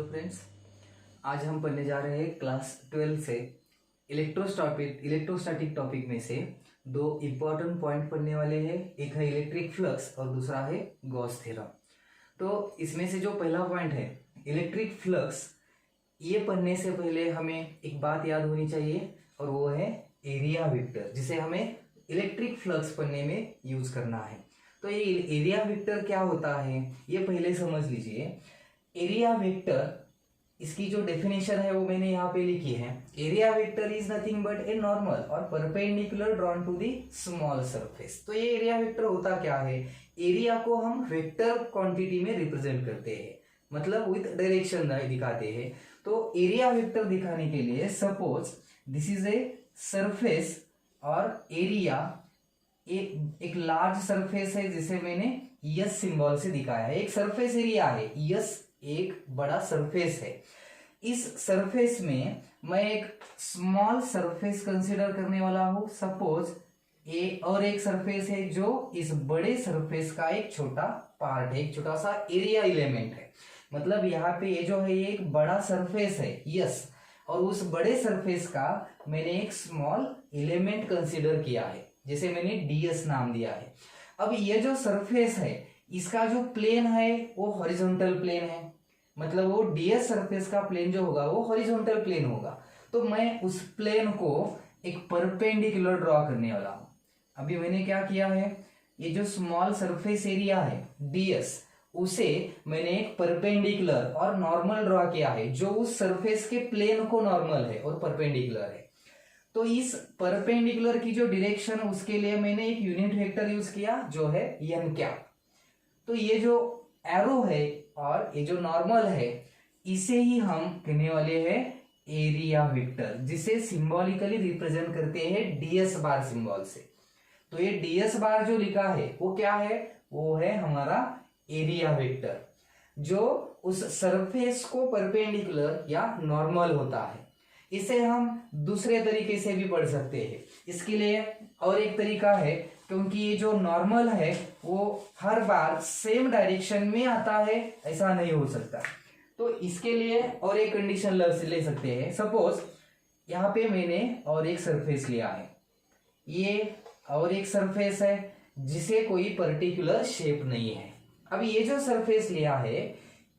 Hello friends, आज हम पढ़ने जा रहे हैं क्लास 12 से इलेक्ट्रोस्टैटिक टॉपिक में से दो इम्पोर्टेंट पॉइंट पढ़ने वाले हैं। एक है इलेक्ट्रिक फ्लक्स और दूसरा है गॉस थ्योरम। तो इसमें से जो पहला पॉइंट है इलेक्ट्रिक फ्लक्स, ये पढ़ने से पहले हमें एक बात याद होनी चाहिए और वो है एरिया वेक्टर, जिसे हमें इलेक्ट्रिक फ्लक्स पढ़ने में यूज करना है। तो ये एरिया वेक्टर क्या होता है ये पहले समझ लीजिए। एरिया वेक्टर, इसकी जो डेफिनेशन है वो मैंने यहाँ पे लिखी है। Area vector is nothing but a normal और perpendicular drawn to the small surface. तो ये एरिया वेक्टर होता क्या है, एरिया को हम वेक्टर क्वांटिटी में रिप्रेजेंट करते हैं, मतलब विथ डायरेक्शन दिखाते हैं। तो एरिया वेक्टर दिखाने के लिए suppose this is a surface और एरिया एक लार्ज सरफेस है जिसे मैंने यस सिंबल से दिखाया है। एक सरफेस एरिया है, यस एक बड़ा सरफेस है। इस सरफेस में मैं एक स्मॉल सरफेस कंसीडर करने वाला हूं। सपोज और एक सरफेस है जो इस बड़े सरफेस का एक छोटा पार्ट है, एक छोटा सा एरिया एलिमेंट है। मतलब यहाँ पे ये जो है ये एक बड़ा सरफेस है यस, और उस बड़े सरफेस का मैंने एक स्मॉल एलिमेंट कंसीडर किया है, जैसे मैंने डीएस नाम दिया है। अब ये जो सरफेस है इसका जो प्लेन है वो हॉरिजॉन्टल प्लेन है, मतलब वो डीएस सरफेस का प्लेन जो होगा वो हॉरिजॉन्टल प्लेन होगा। तो मैं उस प्लेन को एक परपेंडिकुलर ड्रॉ करने वाला हूं। अभी मैंने क्या किया है, ये जो स्मॉल सरफेस एरिया है डीएस, उसे मैंने एक परपेंडिकुलर और नॉर्मल ड्रॉ किया है जो उस सरफेस के प्लेन को नॉर्मल है और परपेंडिकुलर है। तो इस परपेंडिकुलर की जो डायरेक्शन उसके लिए मैंने एक यूनिट वेक्टर यूज किया जो है एन कैप। तो ये जो एरो है और ये जो नॉर्मल है इसे ही हम कहने वाले हैं एरिया वेक्टर, जिसे सिंबॉलिकली रिप्रेजेंट करते हैं डीएस बार सिंबल से। तो ये डीएस बार जो लिखा है वो क्या है, वो है हमारा एरिया वेक्टर, जो उस सरफेस को परपेंडिकुलर या नॉर्मल होता है। इसे हम दूसरे तरीके से भी पढ़ सकते हैं। इसके लिए और एक तरीका है, क्योंकि ये जो नॉर्मल है वो हर बार सेम डायरेक्शन में आता है, ऐसा नहीं हो सकता। तो इसके लिए और एक कंडीशन ले सकते हैं। सपोज यहाँ पे मैंने और एक सरफेस लिया है, ये और एक सरफेस है जिसे कोई पर्टिकुलर शेप नहीं है। अब ये जो सरफेस लिया है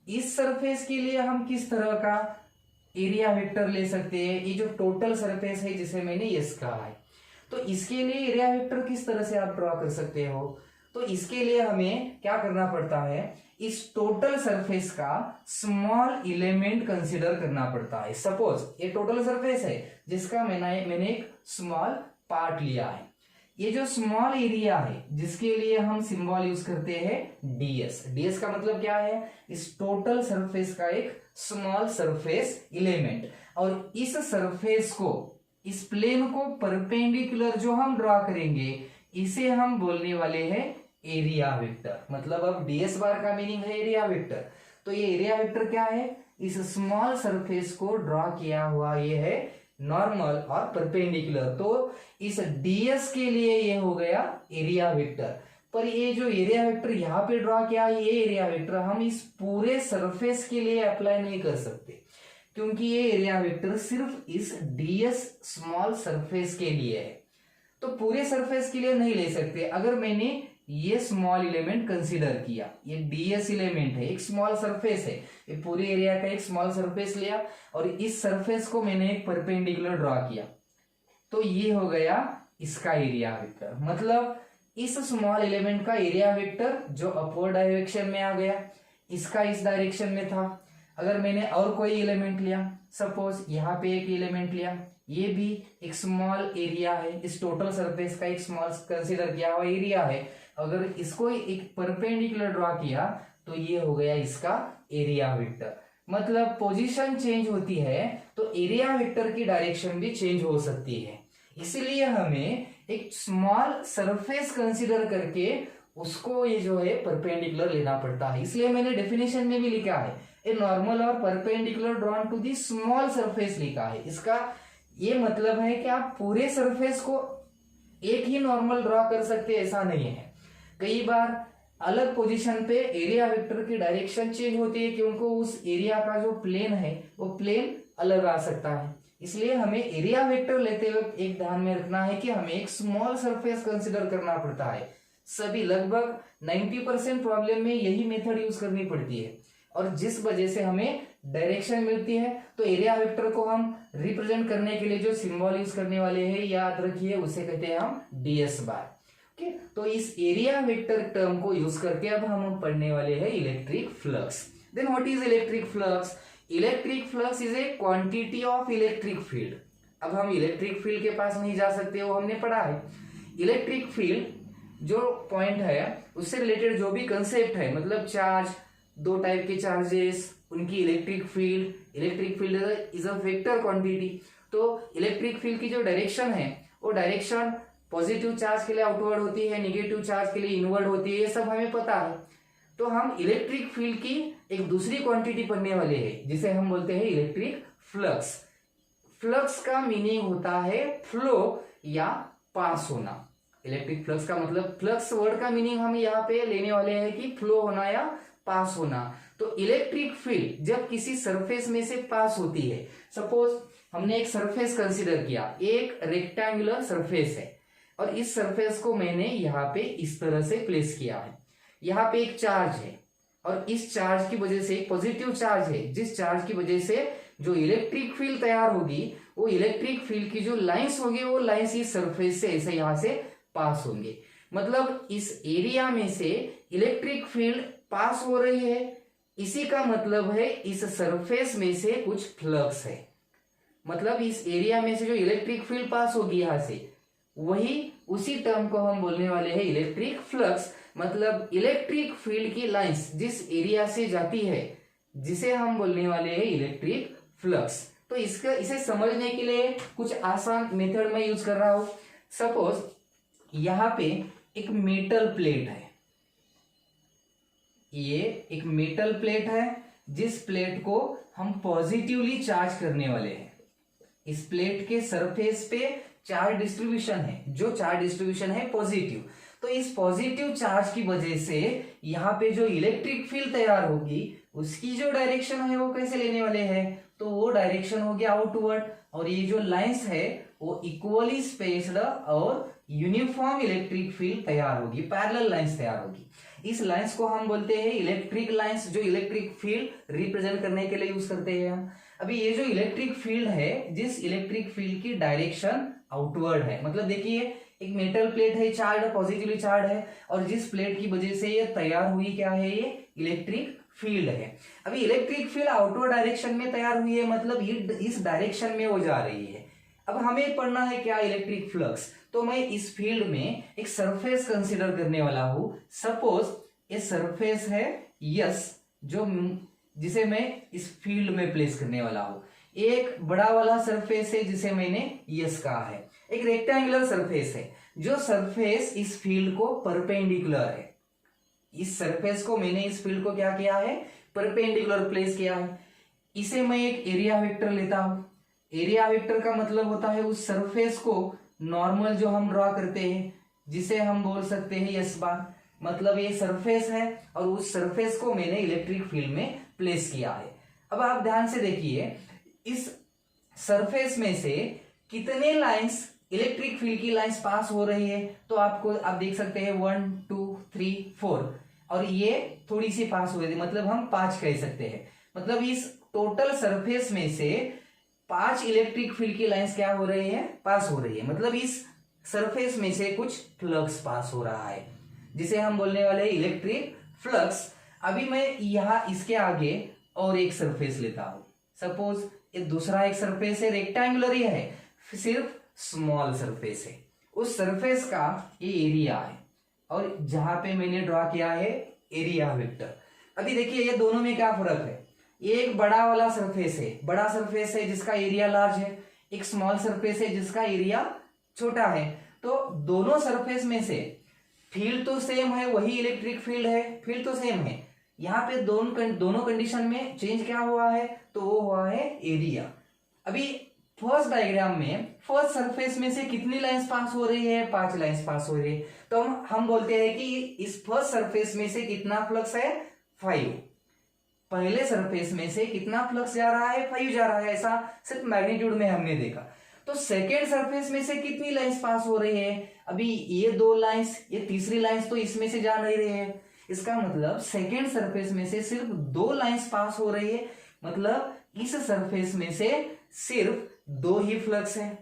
इस सरफेस के लिए हम किस तरह का एरिया वेक्टर ले सकते हैं, ये जो टोटल सरफेस है जिसे मैंने यस कहा है। तो इसके लिए एरिया वेक्टर किस तरह से आप ड्रॉ कर सकते हो, तो इसके लिए हमें क्या करना पड़ता है, इस टोटल सरफेस का स्मॉल एलिमेंट कंसीडर करना पड़ता है। सपोज ये टोटल सरफेस है जिसका मैंने एक स्मॉल पार्ट लिया है। ये जो स्मॉल एरिया है जिसके लिए हम सिंबल यूज करते हैं डीएस। डीएस का मतलब क्या है, इस टोटल सरफेस का एक स्मॉल सरफेस एलिमेंट, और इस सरफेस को, इस प्लेन को परपेंडिकुलर जो हम ड्रॉ करेंगे इसे हम बोलने वाले हैं एरिया वेक्टर। मतलब अब डीएस बार का मीनिंग है एरिया वेक्टर। तो ये एरिया वेक्टर क्या है, इस स्मॉल सरफेस को ड्रॉ किया हुआ ये है नॉर्मल और परपेंडिकुलर। तो इस डीएस के लिए ये हो गया एरिया वेक्टर। पर ये जो एरिया वेक्टर यहाँ पे ड्रॉ किया ये एरिया वेक्टर हम इस पूरे सरफेस के लिए अप्लाई नहीं कर सकते, क्योंकि ये एरिया वेक्टर सिर्फ इस डीएस स्मॉल सरफेस के लिए है। तो पूरे सरफेस के लिए नहीं ले सकते। अगर मैंने ये स्मॉल एलिमेंट कंसीडर किया, ये डीएस एलिमेंट है, एक स्मॉल सरफेस है, ये पूरे एरिया का एक स्मॉल सरफेस लिया और इस सरफेस को मैंने एक परपेंडिकुलर ड्रॉ किया, तो ये हो गया इसका एरिया वेक्टर। मतलब इस स्मॉल एलिमेंट का एरिया वेक्टर जो अपवर्ड डायरेक्शन में आ गया, इसका इस डायरेक्शन में था। अगर मैंने और कोई एलिमेंट लिया, सपोज यहाँ पे एक एलिमेंट लिया, ये भी एक स्मॉल एरिया है, इस टोटल सरफेस का एक स्मॉल कंसीडर किया हुआ एरिया है, अगर इसको एक परपेंडिकुलर ड्रॉ किया तो ये हो गया इसका एरिया वेक्टर। मतलब पोजीशन चेंज होती है तो एरिया वेक्टर की डायरेक्शन भी चेंज हो सकती है। इसलिए हमें एक स्मॉल सरफेस कंसीडर करके उसको ये जो है परपेंडिकुलर लेना पड़ता है। इसलिए मैंने डेफिनेशन में भी लिखा है ए नॉर्मल और perpendicular drawn to the small surface लिखा है। इसका ये मतलब है कि आप पूरे सरफेस को एक ही नॉर्मल ड्रॉ कर सकते ऐसा नहीं है। कई बार अलग पोजीशन पे एरिया वेक्टर की डायरेक्शन चेंज होती है, क्योंकि उस एरिया का जो प्लेन है वो प्लेन अलग आ सकता है। इसलिए हमें एरिया वेक्टर लेते वक्त एक ध्यान में रखना है कि हमें एक स्मॉल सरफेस कंसिडर करना पड़ता है। सभी लगभग 90% प्रॉब्लम में यही मेथड यूज करनी पड़ती है, और जिस वजह से हमें डायरेक्शन मिलती है। तो एरिया वेक्टर को हम रिप्रेजेंट करने के लिए जो सिंबल यूज करने वाले हैं, याद रखिए, उसे कहते हैं हम ds बार। ओके, तो इस एरिया वेक्टर टर्म को यूज करके अब हम पढ़ने वाले हैं electric flux. Then what is electric flux? Electric flux is a quantity of electric field. अब हम इलेक्ट्रिक फील्ड के पास नहीं जा सकते, वो हमने पढ़ा है। इलेक्ट्रिक फील्ड जो पॉइंट है उससे रिलेटेड जो भी कंसेप्ट है, मतलब चार्ज, दो टाइप के चार्जेस, उनकी electric field is a vector quantity. तो इलेक्ट्रिक फील्ड की जो डायरेक्शन है वो डायरेक्शन पॉजिटिव चार्ज के लिए आउटवर्ड होती है, नेगेटिव चार्ज के लिए इनवर्ड होती है, ये सब हमें पता है। तो हम इलेक्ट्रिक फील्ड की एक दूसरी क्वांटिटी पढ़ने वाले हैं जिसे हम बोलते हैं इलेक्ट्रिक फ्लक्स। फ्लक्स का मीनिंग होता है फ्लो या पास होना। इलेक्ट्रिक फ्लक्स का मतलब, फ्लक्स वर्ड का मीनिंग हम यहाँ पे लेने वाले हैं कि फ्लो होना या पास होना। तो इलेक्ट्रिक फील्ड जब किसी सरफेस में से पास होती है, सपोज हमने एक सरफेस कंसीडर किया, एक रेक्टेंगुलर सरफेस है, और इस सरफेस को मैंने यहाँ पे इस तरह से प्लेस किया है। यहाँ पे एक चार्ज है, और इस चार्ज की वजह से एक पॉजिटिव चार्ज है, जिस चार्ज की वजह से जो इलेक्ट्रिक फील्ड तैयार होगी, वो इलेक्ट्रिक फील्ड की जो लाइंस होगी, वो लाइंस इस सरफेस से ऐसे यहाँ से पास होंगे। मतलब इस एरिया में से इलेक्ट्रिक फील्ड पास हो रही है, इसी का मतलब है इस सरफेस में से कुछ फ्लक्स है। मतलब इस एरिया में से जो इलेक्ट्रिक फील्ड पास होगी यहां से, वही उसी टर्म को हम बोलने वाले हैं इलेक्ट्रिक फ्लक्स। मतलब इलेक्ट्रिक फील्ड की लाइंस जिस एरिया से जाती है, जिसे हम बोलने वाले हैं इलेक्ट्रिक फ्लक्स। तो इसे समझने के लिए कुछ आसान मेथड में यूज कर रहा हूं। सपोज यहां पे एक मेटल प्लेट है, ये एक मेटल प्लेट है, जिस प्लेट को हम पॉजिटिवली चार्ज करने वाले हैं। इस प्लेट के सरफेस पे चार्ज डिस्ट्रीब्यूशन है, जो चार्ज डिस्ट्रीब्यूशन है पॉजिटिव। तो इस पॉजिटिव चार्ज की वजह से यहाँ पे जो इलेक्ट्रिक फील्ड तैयार होगी, उसकी जो डायरेक्शन है वो कैसे लेने वाले हैं? तो वो डायरेक्शन हो गया आउटवर्ड, और ये जो लाइंस है वो इक्वली स्पेस्ड और यूनिफॉर्म इलेक्ट्रिक फील्ड तैयार होगी, पैरेलल लाइंस तैयार होगी। इस लाइंस को हम बोलते हैं इलेक्ट्रिक लाइंस, जो इलेक्ट्रिक फील्ड रिप्रेजेंट करने के लिए यूज करते हैं हम। अभी ये जो इलेक्ट्रिक फील्ड है, जिस इलेक्ट्रिक फील्ड की डायरेक्शन आउटवर्ड है, मतलब देखिए एक मेटल प्लेट है, चार्ज पॉजिटिवली चार्ज है, और जिस प्लेट की वजह से ये तैयार हुई क्या है, ये इलेक्ट्रिक फील्ड है। अभी इलेक्ट्रिक फील्ड आउटवर्ड डायरेक्शन में तैयार हुई है, मतलब ये इस डायरेक्शन में वो जा रही है। अब हमें पढ़ना है क्या, इलेक्ट्रिक फ्लक्स। तो मैं इस फील्ड में एक सरफेस कंसीडर करने वाला हूं। सपोज ये सरफेस है यस, जिसे मैं इस फील्ड में प्लेस करने वाला हूं। एक बड़ा वाला सरफेस है जिसे मैंने यस कहा है, एक रेक्टेंगुलर सरफेस है, जो सरफेस इस फील्ड को परपेंडिकुलर है। इस सरफेस को मैंने इस फील्ड को क्या किया है, परपेंडिकुलर प्लेस किया है। इसे मैं एक एरिया वेक्टर लेता हूं। एरिया वेक्टर का मतलब होता है उस सरफेस को नॉर्मल जो हम ड्रॉ करते हैं, जिसे हम बोल सकते हैं यस बार। मतलब ये सरफेस है और उस सरफेस को मैंने इलेक्ट्रिक फील्ड में प्लेस किया है। अब आप ध्यान से देखिए, इस सरफेस में से कितने लाइंस, इलेक्ट्रिक फील्ड की लाइंस पास हो रही है। तो आप देख सकते हैं 1 2 3 4, और ये थोड़ी सी पास हो रही है, मतलब हम 5 कह सकते हैं। मतलब इस टोटल सरफेस में से 5 इलेक्ट्रिक फील्ड की लाइंस क्या हो रही है, पास हो रही है। मतलब इस सरफेस में से कुछ फ्लक्स पास हो रहा है, जिसे हम बोलने वाले हैं इलेक्ट्रिक फ्लक्स। अभी मैं यहां इसके आगे और एक सरफेस लेता हूं। सपोज ये दूसरा एक सरफेस है, रेक्टेंगुलर ही है, सिर्फ स्मॉल सरफेस है। उस सरफेस का ये एरिया है, और जहां पे मैंने ड्रॉ किया है एरिया वेक्टर। अभी देखिए ये दोनों में क्या फर्क है। ये एक बड़ा वाला सरफेस है, बड़ा सरफेस है जिसका एरिया लार्ज है, एक स्मॉल सरफेस है जिसका एरिया छोटा है। तो दोनों सरफेस में से फील्ड तो सेम है, वही इलेक्ट्रिक फील्ड है, फील्ड तो सेम है। यहाँ पे दोनों कंडीशन में चेंज क्या हुआ है, तो वो हुआ है एरिया। अभी फर्स्ट डायग्राम में फर्स्ट सरफेस में से कितनी लाइंस पास हो रही है, 5 लाइंस पास हो रही है। तो हम बोलते हैं कि इस फर्स्ट सरफेस में से कितना फ्लक्स है, 5। पहले सरफेस में से कितना फ्लक्स जा रहा है, 5 जा रहा है। ऐसा सिर्फ मैग्नीट्यूड में हमने देखा। तो सेकेंड सरफेस में से कितनी लाइंस पास हो रही है, अभी ये 2 लाइंस, ये तीसरी लाइंस तो इसमें से जा नहीं रही है। इसका मतलब सेकेंड सरफेस में से सिर्फ 2 लाइंस पास हो रही है। मतलब इस सरफेस में से सिर्फ 2 ही फ्लक्स है।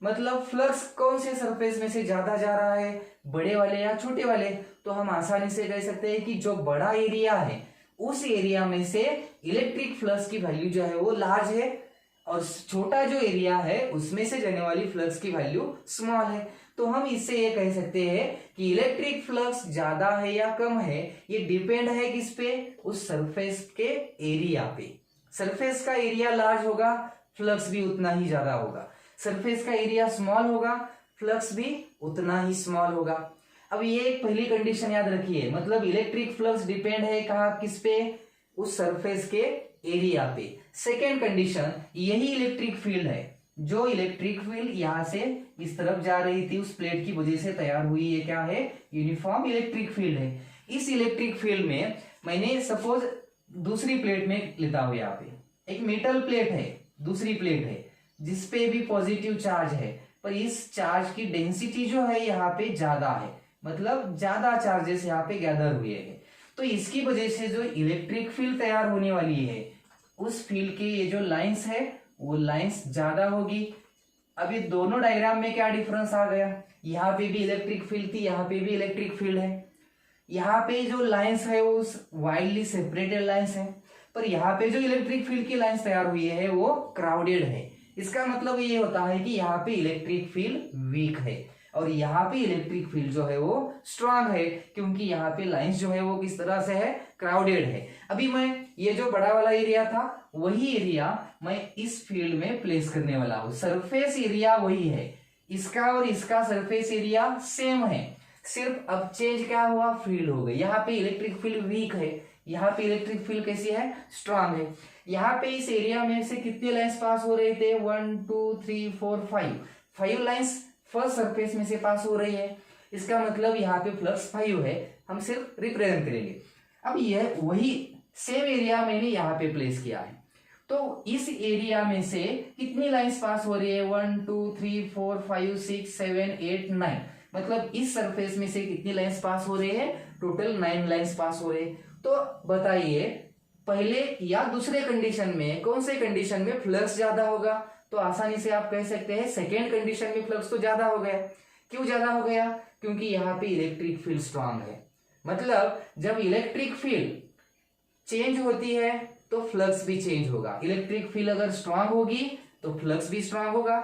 मतलब फ्लक्स कौन से सरफेस में से ज्यादा जा रहा है, बड़े वाले या छोटे वाले। तो हम आसानी से कह सकते हैं कि जो बड़ा एरिया है उस एरिया में से इलेक्ट्रिक फ्लक्स की वैल्यू जो है वो लार्ज है, और छोटा जो एरिया है उसमें से जाने वाली फ्लक्स की वैल्यू स्मॉल है। तो हम इससे ये कह सकते हैं कि इलेक्ट्रिक फ्लक्स ज्यादा है या कम है, ये डिपेंड है किस पे, उस सरफेस के एरिया पे। सरफेस का एरिया लार्ज होगा, फ्लक्स भी उतना ही ज्यादा होगा। सरफेस का एरिया स्मॉल होगा, फ्लक्स भी उतना ही स्मॉल होगा। अब ये एक पहली कंडीशन याद रखिए, मतलब इलेक्ट्रिक फ्लक्स डिपेंड है कहाँ, किस पे, उस सरफेस के एरिया पे। सेकेंड कंडीशन, यही इलेक्ट्रिक फील्ड है, जो इलेक्ट्रिक फील्ड यहां से इस तरफ जा रही थी उस प्लेट की वजह से तैयार हुई, ये क्या है, यूनिफॉर्म इलेक्ट्रिक फील्ड है। इस इलेक्ट्रिक फील्ड में मैंने सपोज दूसरी प्लेट में लेता हूं, यहाँ पे एक मेटल प्लेट है, दूसरी प्लेट है जिसपे भी पॉजिटिव चार्ज है, पर इस चार्ज की डेंसिटी जो है यहाँ पे ज्यादा है, मतलब ज्यादा चार्जेस यहाँ पे गैदर हुए हैं। तो इसकी वजह से जो इलेक्ट्रिक फील्ड तैयार होने वाली है, उस फील्ड की ये जो लाइंस है वो लाइंस ज्यादा होगी। अभी दोनों डायग्राम में क्या डिफरेंस आ गया, यहाँ पे भी इलेक्ट्रिक फील्ड थी, यहाँ पे भी इलेक्ट्रिक फील्ड है। यहाँ पे जो लाइंस है वो वाइडली सेपरेटेड लाइंस है, पर यहाँ पे जो इलेक्ट्रिक फील्ड की लाइंस तैयार हुई है वो क्राउडेड है। इसका मतलब ये होता है कि यहाँ पे इलेक्ट्रिक फील्ड वीक है और यहाँ पे इलेक्ट्रिक फील्ड जो है वो स्ट्रांग है, क्योंकि यहाँ पे लाइंस जो है वो किस तरह से है, क्राउडेड है। अभी मैं ये जो बड़ा वाला एरिया था वही एरिया मैं इस फील्ड में प्लेस करने वाला हूं। सरफेस एरिया वही है, इसका और इसका सरफेस एरिया सेम है, सिर्फ अब चेंज क्या हुआ, फील्ड हो गई। यहाँ पे इलेक्ट्रिक फील्ड वीक है, यहाँ पे इलेक्ट्रिक फील्ड कैसी है, स्ट्रांग है। यहाँ पे इस एरिया में से कितने लाइंस पास हो रहे थे, 1 2 3 4 5 लाइंस फर्स्ट सरफेस में से पास हो रही है। इसका मतलब यहाँ पे फ्लक्स 5 है, हम सिर्फ रिप्रेजेंट करेंगे। अब यह वही सेम एरिया मैंने यहाँ पे प्लेस किया है, तो इस एरिया में से कितनी लाइंस पास हो रही है, 1 2 3 4 5 6 7 8 9, मतलब इस सरफेस में से कितनी लाइंस पास हो रही है, टोटल 9 लाइंस पास हो रही है। तो बताइए पहले या दूसरे कंडीशन में कौन से कंडीशन में फ्लक्स ज्यादा होगा, तो आसानी से आप कह सकते हैं सेकेंड कंडीशन में फ्लक्स तो ज्यादा हो गया। क्यों ज्यादा हो गया, क्योंकि यहाँ पे इलेक्ट्रिक फील्ड स्ट्रांग है। मतलब जब इलेक्ट्रिक फील्ड चेंज होती है तो फ्लक्स भी चेंज होगा। इलेक्ट्रिक फील्ड अगर स्ट्रांग होगी तो फ्लक्स भी स्ट्रांग होगा,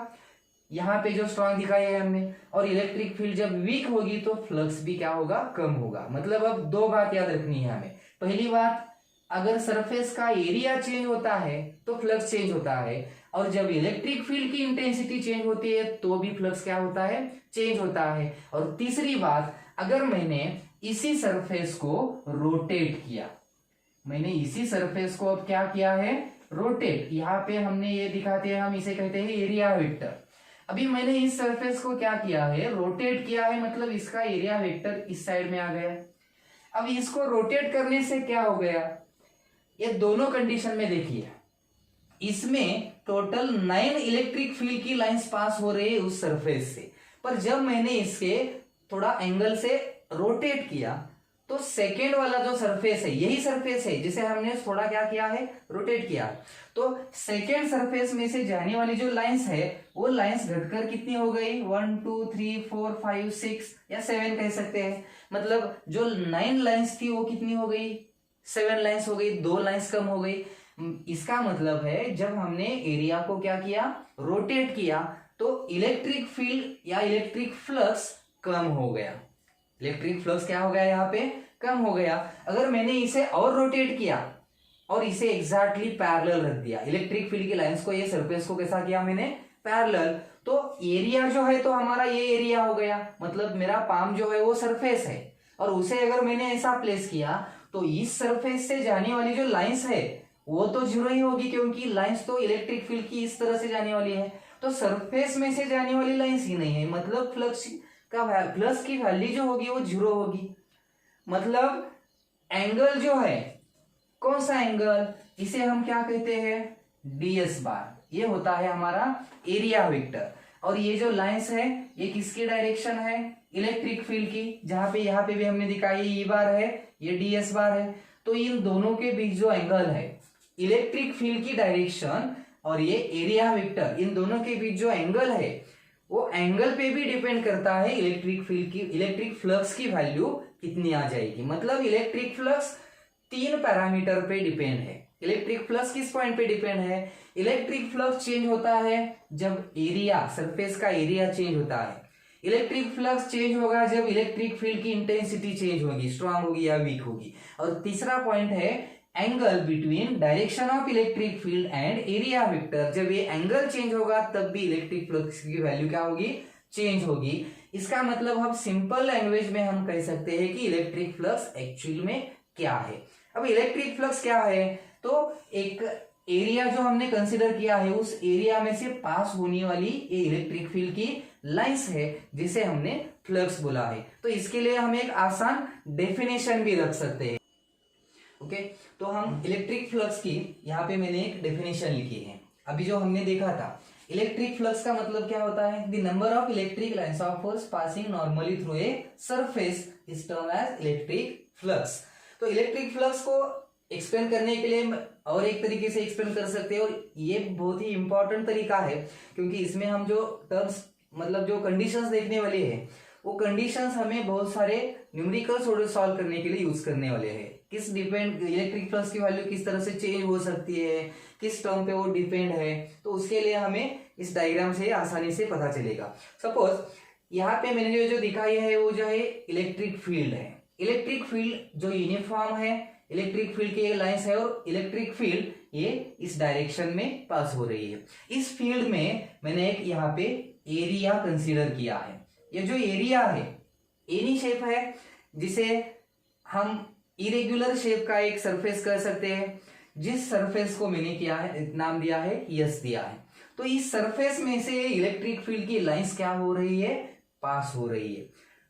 यहाँ पे जो स्ट्रांग दिखाया है हमने। और इलेक्ट्रिक फील्ड जब वीक होगी तो फ्लक्स भी क्या होगा, कम होगा। मतलब अब 2 बात याद रखनी है हमें। पहली बात, अगर सरफेस का एरिया चेंज होता है तो फ्लक्स चेंज होता है, और जब इलेक्ट्रिक फील्ड की इंटेंसिटी चेंज होती है तो भी फ्लक्स क्या होता है, चेंज होता है। और तीसरी बात, अगर मैंने इसी सरफेस को रोटेट किया, मैंने इसी सरफेस को अब क्या किया है, रोटेट, यहाँ पे हमने ये दिखाते हैं, हम इसे कहते हैं एरिया वेक्टर। अभी मैंने इस सरफेस को क्या किया है, रोटेट किया है, मतलब इसका एरिया वेक्टर इस साइड में आ गया। अब इसको रोटेट करने से क्या हो गया, ये दोनों कंडीशन में देखिए, इसमें टोटल 9 इलेक्ट्रिक फील्ड की लाइंस पास हो रही है उस सरफेस से, पर जब मैंने इसके थोड़ा एंगल से रोटेट किया तो सेकेंड वाला जो सरफेस है, यही सरफेस है जिसे हमने थोड़ा क्या किया है, रोटेट किया। तो सेकेंड सरफेस में से जाने वाली जो लाइंस है वो लाइंस घटकर कितनी हो गई, 1 2 3 4 5 6 या 7 कह सकते हैं। मतलब जो 9 लाइंस थी वो कितनी हो गई, 7 लाइंस हो गई, 2 लाइंस कम हो गई। इसका मतलब है जब हमने एरिया को क्या किया, रोटेट किया, तो इलेक्ट्रिक फील्ड या इलेक्ट्रिक फ्लक्स कम हो गया। इलेक्ट्रिक फ्लक्स क्या हो गया, यहाँ पे कम हो गया। अगर मैंने इसे और रोटेट किया और इसे एग्जैक्टली पैरेलल रख दिया, इलेक्ट्रिक फील्ड की लाइंस को, ये सरफेस को कैसा किया मैंने, पैरेलल, तो एरिया जो है तो हमारा ये एरिया हो गया। मतलब मेरा पाम जो है वो सरफेस है, और उसे अगर मैंने ऐसा प्लेस किया तो इस सरफेस से जाने वाली जो लाइंस है वो तो जीरो ही होगी, क्योंकि लाइंस तो इलेक्ट्रिक फील्ड की इस तरह से जाने वाली है, तो सरफेस में से जाने वाली लाइंस ही नहीं है, मतलब फ्लक्स की वैल्यू जो होगी वो जीरो होगी। मतलब एंगल जो है, कौन सा एंगल, इसे हम क्या कहते हैं, ds बार, ये होता है हमारा एरिया वेक्टर। और ये जो लाइंस है ये किसकी डायरेक्शन है, इलेक्ट्रिक फील्ड की, जहां पे यहाँ पे भी हमने दिखाई ये E बार है, ये ds बार है। तो इन दोनों के बीच जो एंगल है, इलेक्ट्रिक फील्ड की डायरेक्शन और ये एरिया वेक्टर, इन दोनों के बीच जो एंगल है वो एंगल पे भी डिपेंड करता है इलेक्ट्रिक फील्ड की, इलेक्ट्रिक फ्लक्स की वैल्यू कितनी आ जाएगी। मतलब इलेक्ट्रिक फ्लक्स 3 पैरामीटर पे डिपेंड है। इलेक्ट्रिक फ्लक्स किस पॉइंट पे डिपेंड है, इलेक्ट्रिक फ्लक्स चेंज होता है जब एरिया, सरफेस का एरिया चेंज होता है। इलेक्ट्रिक फ्लक्स चेंज होगा जब इलेक्ट्रिक फील्ड की इंटेंसिटी चेंज होगी, स्ट्रांग होगी या वीक होगी। और तीसरा पॉइंट है angle between direction of electric field and area vector, जब ये एंगल चेंज होगा तब भी इलेक्ट्रिक फ्लक्स की वैल्यू क्या होगी, चेंज होगी। इसका मतलब हम सिंपल लैंग्वेज में हम कह सकते हैं कि इलेक्ट्रिक फ्लक्स एक्चुअल में क्या है। अब इलेक्ट्रिक फ्लक्स क्या है, तो एक एरिया जो हमने कंसीडर किया है उस एरिया में से पास होने वाली ये इलेक्ट्रिक फील्ड की लाइंस है जिसे हमने फ्लक्स बोला है। तो इसके लिए हम एक आसान डेफिनेशन भी रख सकते हैं। ओके, तो हम इलेक्ट्रिक फ्लक्स की यहाँ पे मैंने एक डेफिनेशन लिखी है। अभी जो हमने देखा था इलेक्ट्रिक फ्लक्स का मतलब क्या होता है, the number of electric lines of force passing normally through a surface is termed as electric flux. तो इलेक्ट्रिक फ्लक्स को एक्सप्लेन करने के लिए और एक तरीके से एक्सप्लेन कर सकते हैं, और ये बहुत ही इंपॉर्टेंट तरीका है क्योंकि इसमें हम जो टर्म्स मतलब जो कंडीशंस देखने वाले हैं वो कंडीशंस हमें बहुत सारे न्यूमेरिकल सॉल्व करने के लिए यूज करने वाले हैं। किस डिपेंड इलेक्ट्रिक फ्लक्स की वैल्यू किस तरह से चेंज हो सकती है, किस टर्म पे वो डिपेंड है, तो उसके लिए हमें इस डायग्राम से आसानी से पता चलेगा। सपोज यहाँ पे मैंने जो दिखाई है वो जो है इलेक्ट्रिक फील्ड है। इलेक्ट्रिक फील्ड जो यूनिफॉर्म है, इलेक्ट्रिक फील्ड की लाइंस है और इलेक्ट्रिक फील्ड ये इस डायरेक्शन में पास हो रही है। इस फील्ड में मैंने एक यहाँ पे एरिया कंसीडर किया है। ये जो एरिया है एनी शेप है जिसे हम इरेगुलर शेप का एक सरफेस कर सकते हैं, जिस सरफेस को मैंने किया है नाम दिया है यस दिया है। तो इस सरफेस में से इलेक्ट्रिक फील्ड की लाइंस क्या हो रही है, पास हो रही है।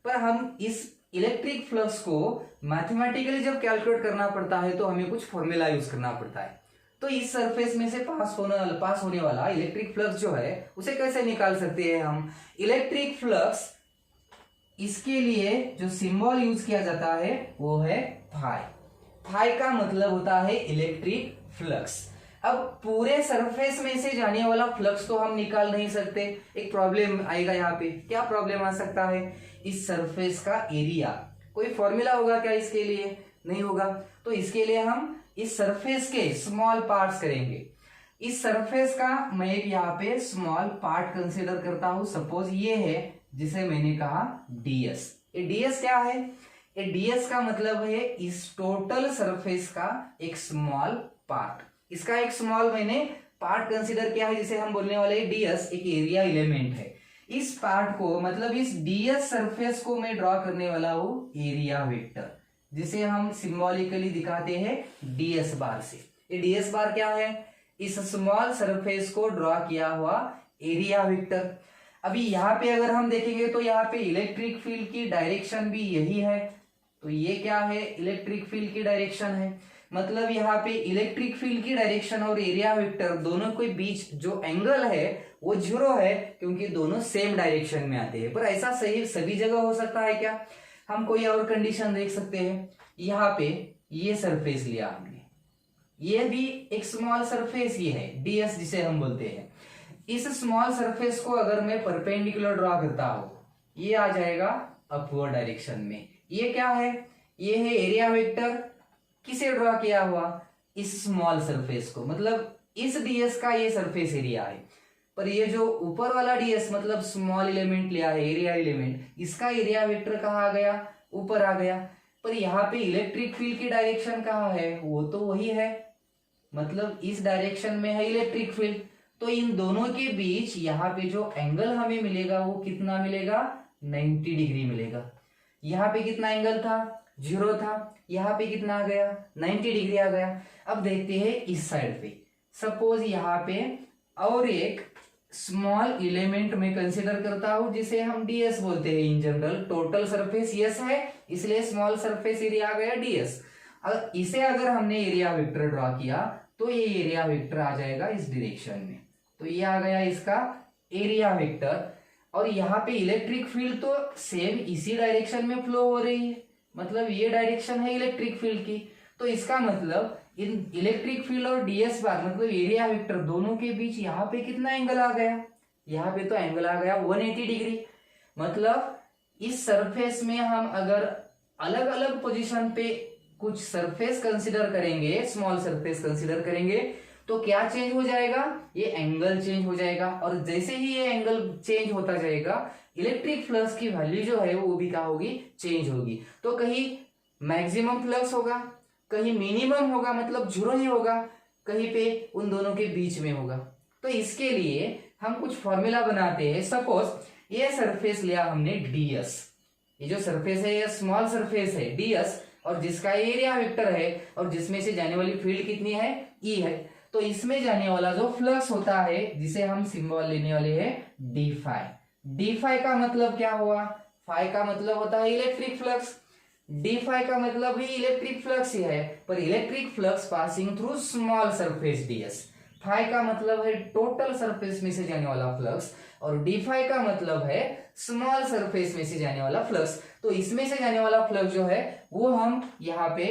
पर हम इस इलेक्ट्रिक फ्लक्स को मैथमेटिकली जब कैलकुलेट करना पड़ता है तो हमें कुछ फॉर्मूला यूज करना पड़ता है। तो इस सरफेस में से पास होने वाला इलेक्ट्रिक फ्लक्स जो है उसे कैसे निकाल सकते हैं हम, इलेक्ट्रिक फ्लक्स इसके लिए जो सिंबल यूज किया जाता है वो है फाई। फाई का मतलब होता है इलेक्ट्रिक फ्लक्स। अब पूरे सरफेस में से जाने वाला फ्लक्स तो हम निकाल नहीं सकते, एक प्रॉब्लम आएगा यहाँ पे। क्या प्रॉब्लम आ सकता है, इस सरफेस का एरिया, कोई फॉर्मूला होगा क्या इसके लिए, नहीं होगा। तो इसके लिए हम इस सरफेस के स्मॉल पार्ट्स करेंगे। इस सरफेस का मैं यहाँ पे स्मॉल पार्ट कंसीडर करता हूं। सपोज ये है जिसे मैंने कहा ds। ये ds क्या है, ये ds का मतलब है इस टोटल सरफेस का एक स्मॉल पार्ट। इसका एक स्मॉल मैंने पार्ट कंसीडर किया है जिसे हम बोलने वाले हैं ds, एक एरिया एलिमेंट है। इस पार्ट को मतलब इस ds सरफेस को मैं ड्रॉ करने वाला हूं एरिया वेक्टर, जिसे हम सिंबॉलिकली दिखाते हैं ds बार से। ये ds बार क्या है, इस स्मॉल सरफेस को ड्रॉ किया हुआ एरिया वेक्टर। अभी यहाँ पे अगर हम देखेंगे तो यहाँ पे इलेक्ट्रिक फील्ड की डायरेक्शन भी यही है, तो ये क्या है, इलेक्ट्रिक फील्ड की डायरेक्शन है। मतलब यहाँ पे इलेक्ट्रिक फील्ड की डायरेक्शन और एरिया वेक्टर दोनों के बीच जो एंगल है वो जीरो है, क्योंकि दोनों सेम डायरेक्शन में आते हैं। पर ऐसा सही सभी जगह हो सकता है क्या, हम कोई और कंडीशन देख सकते हैं। यहाँ पे ये सरफेस लिया हमने, ये भी एक स्मॉल सरफेस ही है ds जिसे हम बोलते हैं। इस स्मॉल सरफेस को अगर मैं परपेंडिकुलर ड्रॉ करता हूं, ये आ जाएगा अपवर्ड डायरेक्शन में। ये क्या है, ये है एरिया वेक्टर, किसे ड्रॉ किया हुआ, इस स्मॉल सरफेस को, मतलब इस ds का ये सरफेस एरिया है। पर ये जो ऊपर वाला ds मतलब स्मॉल एलिमेंट लिया है एरिया एलिमेंट, इसका एरिया वेक्टर कहाँ आ गया, ऊपर आ गया। पर यहाँ पे इलेक्ट्रिक फील्ड की डायरेक्शन कहाँ है, वो तो वही है, मतलब इस डायरेक्शन में है इलेक्ट्रिक फील्ड। तो इन दोनों के बीच यहाँ पे जो एंगल हमें मिलेगा वो कितना मिलेगा, 90 डिग्री मिलेगा। यहाँ पे कितना एंगल था, 0 था, यहाँ पे कितना आ गया 90 डिग्री आ गया। अब देखते हैं इस साइड पे, सपोज यहाँ पे और एक स्मॉल एलिमेंट में कंसीडर करता हूं जिसे हम ds बोलते हैं। In general total surface yes है, इसलिए स्मॉल सरफेस एरिया आ गया ds। इसे अगर हमने एरिया वेक्टर ड्रॉ किया तो ये एरिया वेक्टर आ जाएगा इस डायरेक्शन में, तो ये आ गया इसका एरिया वेक्टर। और यहाँ पे इलेक्ट्रिक फील्ड तो सेम इसी डायरेक्शन में फ्लो हो रही है, मतलब ये डायरेक्शन है इलेक्ट्रिक फील्ड की। तो इसका मतलब इन इलेक्ट्रिक फील्ड और ds बार मतलब एरिया वेक्टर दोनों के बीच यहाँ पे कितना एंगल आ गया, यहाँ पे तो एंगल आ गया 180 डिग्री। मतलब इस सरफेस में हम अगर अलग अलग पोजीशन पे कुछ सरफेस कंसीडर करेंगे, स्मॉल सरफेस कंसीडर करेंगे, तो क्या चेंज हो जाएगा, ये एंगल चेंज हो जाएगा। और जैसे ही ये एंगल चेंज होता जाएगा इलेक्ट्रिक फ्लक्स की वैल्यू जो है वो भी क्या होगी, चेंज होगी। तो कहीं मैक्सिमम फ्लक्स होगा, कहीं मिनिमम होगा, मतलब 0 ही होगा, कहीं पे उन दोनों के बीच में होगा। तो इसके लिए हम कुछ फॉर्मूला बनाते हैं। सपोज ये सरफेस लिया हमने ds, ये जो सरफेस है ये स्मॉल सरफेस है ds, और जिसका एरिया वेक्टर है और जिसमें से जाने वाली फील्ड कितनी है, E है। तो इसमें जाने वाला जो फ्लक्स होता है जिसे हम सिंबल लेने वाले हैं डी फाई का मतलब क्या हुआ, फाई का मतलब होता है इलेक्ट्रिक फ्लक्स, डी फाई का मतलब भी इलेक्ट्रिक फ्लक्स ही है, पर electric flux passing through small surface ds। Phi का मतलब है टोटल सरफेस में से जाने वाला फ्लक्स, और डी फाई का मतलब है स्मॉल सरफेस में से जाने वाला फ्लक्स। तो इसमें से जाने वाला फ्लक्स जो है वो हम यहाँ पे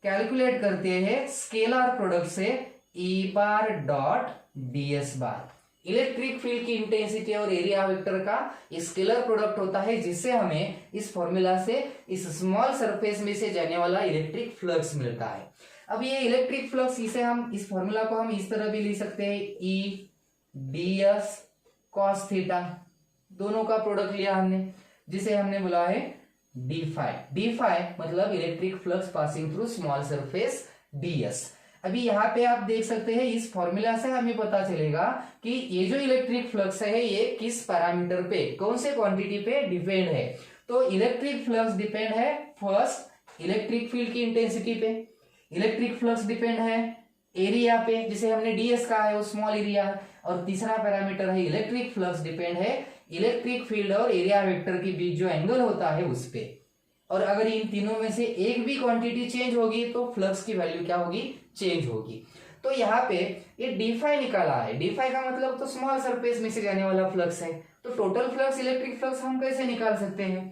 कैलकुलेट करते हैं स्केलर प्रोडक्ट से, E बार डॉट ds बार। इलेक्ट्रिक फील्ड की इंटेंसिटी और एरिया वेक्टर का स्केलर प्रोडक्ट होता है, जिससे हमें इस फॉर्मूला से इस स्मॉल सरफेस में से जाने वाला इलेक्ट्रिक फ्लक्स मिलता है। अब ये इलेक्ट्रिक फ्लक्स, इसे हम इस फॉर्मूला को हम इस तरह भी लिख सकते हैं, E ds cos थीटा, दोनों का प्रोडक्ट लिया हमने, जिसे हमने बोला है डी फाई मतलब electric flux passing through small surface ds। अभी यहाँ पे आप देख सकते हैं इस फॉर्मूला से हमें पता चलेगा कि ये जो इलेक्ट्रिक फ्लक्स है ये किस पैरामीटर पे, कौन से क्वांटिटी पे डिपेंड है। तो इलेक्ट्रिक फ्लक्स डिपेंड है फर्स्ट इलेक्ट्रिक फील्ड की इंटेंसिटी पे, इलेक्ट्रिक फ्लक्स डिपेंड है एरिया पे जिसे हमने ds कहा है वो स्मॉल एरिया, और तीसरा पैरामीटर है इलेक्ट्रिक फ्लक्स डिपेंड है इलेक्ट्रिक फील्ड और एरिया वेक्टर के बीच जो एंगल होता है उस पे। और अगर इन तीनों में से एक भी क्वांटिटी चेंज होगी तो फ्लक्स की वैल्यू क्या होगी, चेंज होगी। तो यहाँ पे ये डी फाई निकाला है, डी फाई का मतलब तो स्मॉल सरफेस में से जाने वाला फ्लक्स है। तो टोटल फ्लक्स इलेक्ट्रिक फ्लक्स हम कैसे निकाल सकते हैं,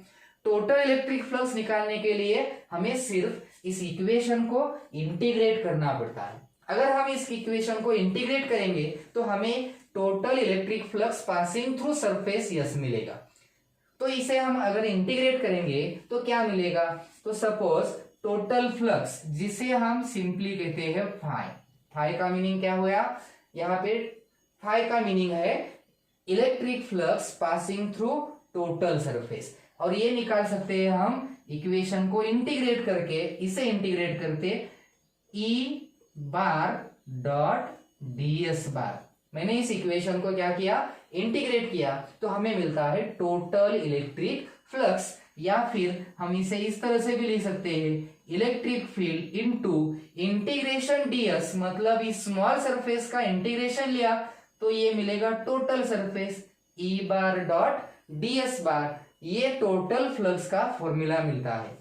टोटल इलेक्ट्रिक फ्लक्स निकालने के लिए हमें सिर्फ इस इक्वेशन को इंटीग्रेट करना पड़ता है। अगर हम इस इक्वेशन को इंटीग्रेट करेंगे तो हमें total electric flux passing through surface yes मिलेगा। तो इसे हम अगर इंटीग्रेट करेंगे तो क्या मिलेगा, तो सपोज टोटल फ्लक्स जिसे हम सिंपली कहते हैं फाई का मीनिंग क्या हुआ, यहाँ पे फाई का मीनिंग है electric flux passing through total surface. और ये निकाल सकते हैं हम इक्वेशन को इंटीग्रेट करके, इसे इंटीग्रेट करते E बार डॉट ds बार। मैंने इस इक्वेशन को क्या किया, इंटीग्रेट किया, तो हमें मिलता है टोटल इलेक्ट्रिक फ्लक्स, या फिर हम इसे इस तरह से भी लिख सकते हैं electric field into integration ds, मतलब इस स्मॉल सरफेस का इंटीग्रेशन लिया तो ये मिलेगा टोटल सरफेस E बार डॉट ds बार। ये टोटल फ्लक्स का फॉर्मूला मिलता है।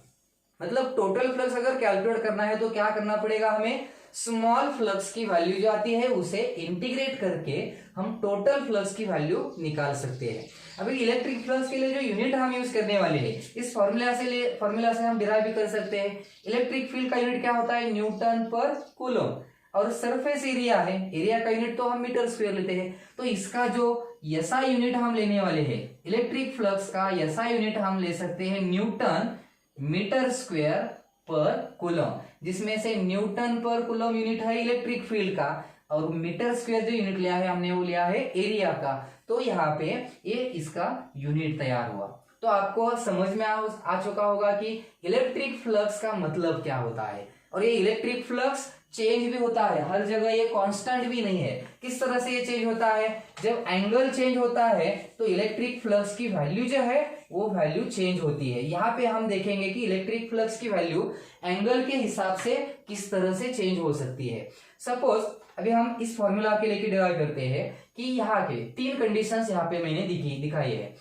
मतलब टोटल फ्लक्स अगर कैलकुलेट करना है तो क्या करना पड़ेगा, हमें स्मॉल फ्लक्स की वैल्यू जो आती है उसे इंटीग्रेट करके हम टोटल फ्लक्स की वैल्यू निकाल सकते हैं। अभी इलेक्ट्रिक फ्लक्स के लिए जो यूनिट हम यूज करने वाले हैं इस फॉर्मूला से हम डिराइव भी कर सकते हैं। इलेक्ट्रिक फील्ड का यूनिट क्या होता है, न्यूटन पर कूलम, और सरफेस एरिया है, एरिया का यूनिट तो हम मीटर स्क्वायर लेते हैं। तो इसका जो SI यूनिट हम लेने वाले हैं, इलेक्ट्रिक फ्लक्स का SI यूनिट हम ले सकते हैं न्यूटन मीटर स्क्वायर पर कूलम, जिसमें से न्यूटन पर कूलम यूनिट है इलेक्ट्रिक फील्ड का, और मीटर स्क्वायर जो यूनिट लिया है हमने वो लिया है एरिया का। तो यहाँ पे ये इसका यूनिट तैयार हुआ। तो आपको समझ में आ चुका होगा कि इलेक्ट्रिक फ्लक्स का मतलब क्या होता है, और ये इलेक्ट्रिक फ्लक्स चेंज भी होता है, हर जगह ये कांस्टेंट भी नहीं है। किस तरह से ये चेंज होता है? जब एंगल चेंज होता है तो इलेक्ट्रिक फ्लक्स की वैल्यू जो है वो वैल्यू चेंज होती है। यहाँ पे हम देखेंगे कि इलेक्ट्रिक फ्लक्स की वैल्यू एंगल के हिसाब से किस तरह से चेंज हो सकती है। सपोज अभी हम इस फॉर्मूला के लेके डिराइव करते हैं कि यहाँ के 3 कंडीशंस यहाँ पे मैंने दिखाई है।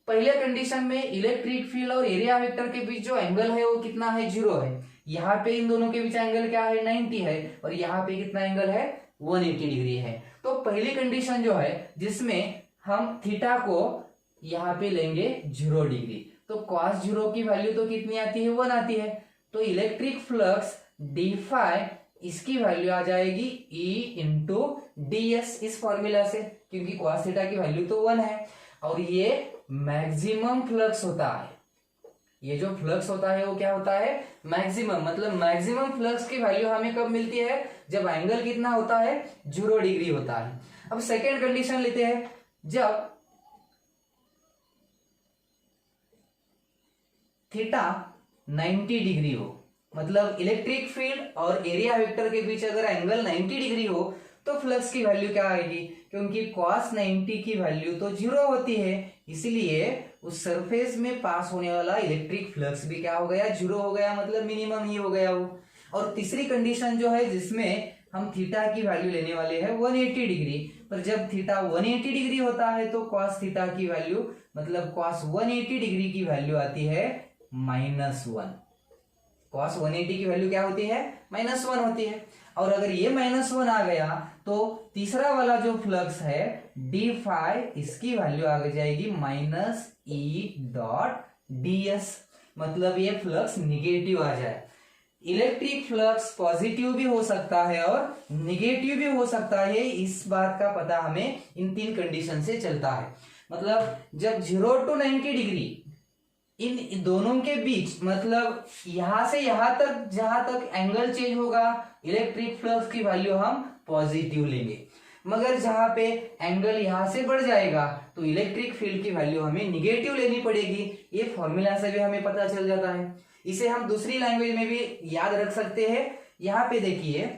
पहले कंडीशन में इलेक्ट्रिक फील्ड और एरिया वेक्टर के बीच जो एंगल है वो कितना है? 0 है। यहाँ पे इन दोनों के बीच एंगल क्या है? 90 है। और यहाँ पे कितना एंगल है? 180 डिग्री है। तो पहली कंडीशन जो है जिसमें हम थीटा को यहाँ पे लेंगे 0 डिग्री, तो cos 0 की वैल्यू तो कितनी आती है? 1 आती है। तो इलेक्ट्रिक फ्लक्स डी फाई इसकी वैल्यू आ जाएगी E इंटू ds इस फॉर्मूला से, क्योंकि cos थीटा की वैल्यू तो 1 है। और ये मैक्सिमम फ्लक्स होता है। ये जो फ्लक्स होता है वो क्या होता है? मैक्सिमम। मतलब मैक्सिमम फ्लक्स की वैल्यू हमें कब मिलती है? जब एंगल कितना होता है? 0 डिग्री होता है। अब सेकेंड कंडीशन लेते हैं, जब थीटा 90 डिग्री हो, मतलब इलेक्ट्रिक फील्ड और एरिया वेक्टर के बीच अगर एंगल 90 डिग्री हो तो फ्लक्स की वैल्यू क्या आएगी? क्योंकि cos 90 की वैल्यू तो 0 होती है, इसलिए उस सरफेस में पास होने वाला इलेक्ट्रिक फ्लक्स भी क्या हो गया? 0 हो गया, मतलब मिनिमम ही हो गया वो। और तीसरी कंडीशन जो है जिसमें हम थीटा की वैल्यू लेने वाले हैं 180 डिग्री, पर जब थीटा 180 डिग्री होता है तो cos थीटा की वैल्यू, मतलब cos 180 डिग्री की वैल्यू आती है -1। cos 180 की वैल्यू क्या होती है? -1 होती है। और अगर ये -1 आ गया तो तीसरा वाला जो फ्लक्स है डी फाई इसकी वैल्यू आ जाएगी -E.ds, मतलब ये फ्लक्स निगेटिव आ जाए। इलेक्ट्रिक फ्लक्स पॉजिटिव भी हो सकता है और निगेटिव भी हो सकता है, इस बात का पता हमें इन 3 कंडीशन से चलता है। मतलब जब 0 to 90 डिग्री इन दोनों के बीच, मतलब यहां से यहां तक जहां तक एंगल चेंज होगा इलेक्ट्रिक फ्लक्स की वैल्यू हम पॉजिटिव लेंगे। मगर जहां पे एंगल यहां से बढ़ जाएगा तो इलेक्ट्रिक फील्ड की वैल्यू हमें निगेटिव लेनी पड़ेगी। ये फॉर्मूला से भी हमें पता चल जाता है। इसे हम दूसरी लैंग्वेज में भी याद रख सकते हैं। यहाँ पे देखिए,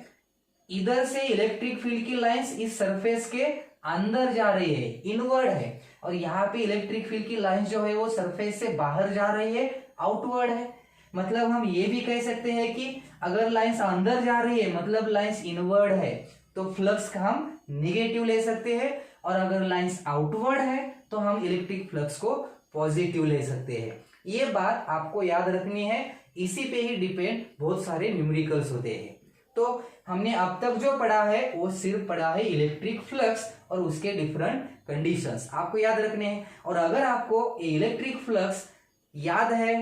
इधर से इलेक्ट्रिक फील्ड की लाइंस इस सरफेस के अंदर जा रही है, इनवर्ड है, और यहाँ पे इलेक्ट्रिक फील्ड की लाइंस जो है वो सरफेस से बाहर जा रही है, आउटवर्ड है। मतलब हम ये भी कह सकते हैं कि अगर लाइंस अंदर जा रही है मतलब लाइंस इनवर्ड है तो फ्लक्स का हम निगेटिव ले सकते हैं, और अगर लाइंस आउटवर्ड है तो हम इलेक्ट्रिक फ्लक्स को पॉजिटिव ले सकते हैं। ये बात आपको याद रखनी है, इसी पे ही डिपेंड बहुत सारे न्यूमेरिकल्स होते हैं। तो हमने अब तक जो पढ़ा है वो सिर्फ पढ़ा है इलेक्ट्रिक फ्लक्स और उसके डिफरेंट कंडीशंस आपको याद रखने हैं। और अगर आपको इलेक्ट्रिक फ्लक्स याद है,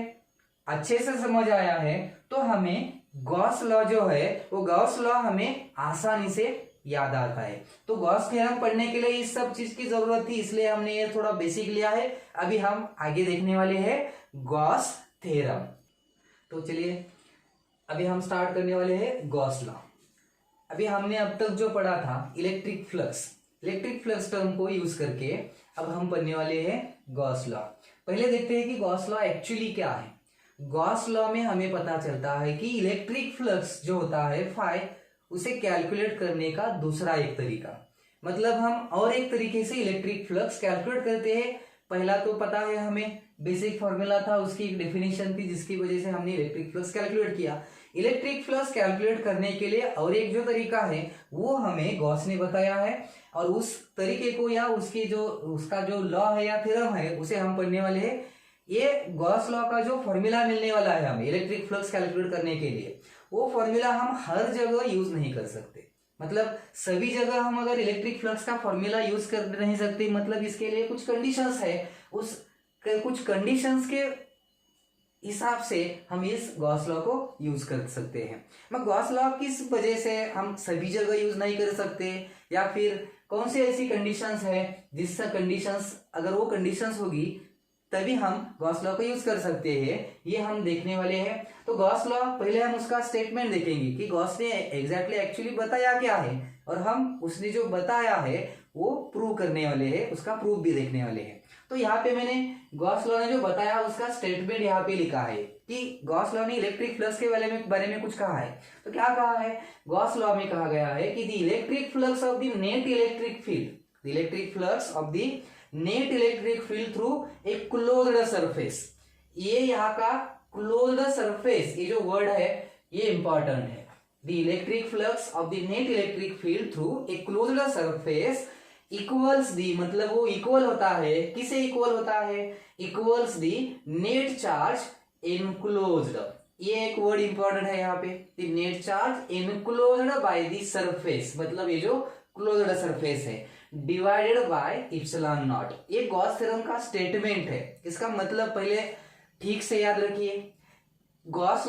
अच्छे से समझ आया है, तो हमें गॉस लॉ जो है वो गॉस लॉ हमें आसानी से याद आता है। तो गॉस थ्योरम पढ़ने के लिए इस सब चीज की जरूरत थी, इसलिए हमने ये थोड़ा बेसिक लिया है। अभी हम आगे देखने वाले हैं गॉस थ्योरम। तो चलिए अभी हम स्टार्ट करने वाले हैं गॉस लॉ। अभी हमने अब तक जो पढ़ा था इलेक्ट्रिक फ्लक्स टर्म को यूज करके अब हम पढ़ने वाले हैं गॉस लॉ। पहले देखते हैं कि गॉस लॉ एक्चुअली क्या है। गॉस लॉ में हमें पता चलता है कि इलेक्ट्रिक फ्लक्स जो होता है फाई, उसे कैलकुलेट करने का दूसरा एक तरीका, मतलब हम और एक तरीके से इलेक्ट्रिक फ्लक्स कैलकुलेट करते हैं। पहला तो पता है हमें, बेसिक फॉर्मूला था, उसकी एक डेफिनेशन थी जिसकी वजह से हमने इलेक्ट्रिक फ्लक्स कैलकुलेट किया। इलेक्ट्रिक फ्लक्स कैलकुलेट करने के लिए और एक जो तरीका है वो हमें गॉस ने बताया है, और उस तरीके को या उसका जो लॉ है या थ्योरम है उसे हम पढ़ने वाले हैं। ये गॉस लॉ का जो फॉर्मूला मिलने वाला है हमें इलेक्ट्रिक फ्लक्स कैलकुलेट करने के लिए, वो फॉर्मूला हम हर जगह यूज नहीं कर सकते। मतलब सभी जगह हम अगर इलेक्ट्रिक फ्लक्स का फॉर्मूला यूज कर नहीं सकते, मतलब इसके लिए कुछ कंडीशंस है, उस कुछ कंडीशंस के हिसाब से हम इस गॉस लॉ को यूज कर सकते हैं। मैं गॉस लॉ किस वजह से हम सभी जगह यूज नहीं कर सकते, या फिर कौन सी ऐसी कंडीशंस है जिससे कंडीशंस, अगर वो कंडीशंस होगी तभी हम गॉस लॉ को यूज कर सकते हैं, ये हम देखने वाले हैं। तो गॉस लॉ पहले हम उसका स्टेटमेंट देखेंगे कि गॉस ने एग्जैक्टली एक्चुअली बताया क्या है, और हम उसने जो बताया है वो प्रूव करने वाले हैं, उसका प्रूफ भी देखने वाले हैं। तो यहाँ पे मैंने गॉस लॉ ने जो बताया उसका स्टेटमेंट यहाँ पे लिखा है कि गॉस लॉ ने इलेक्ट्रिक फ्लक्स के बारे में कुछ कहा है। तो क्या कहा है, गॉस लॉ में कहा गया है कि the electric flux of the net electric field, the electric flux of the net electric field through a closed surface, ये यहाँ का क्लोज्ड सरफेस, ये जो वर्ड है ये इंपॉर्टेंट है। The electric flux of the net electric field through a closed surface equals the, मतलब वो इक्वल होता है, किसे इक्वल होता है, equals the net charge enclosed, ये एक वर्ड इंपॉर्टेंट है यहाँ पे, the net charge enclosed by the surface, मतलब ये जो क्लोज्ड सरफेस है, डिवाइडेड बाय इप्सिलॉन नॉट। ये गॉस थ्योरम का स्टेटमेंट है। इसका मतलब पहले ठीक से याद रखिए, गॉस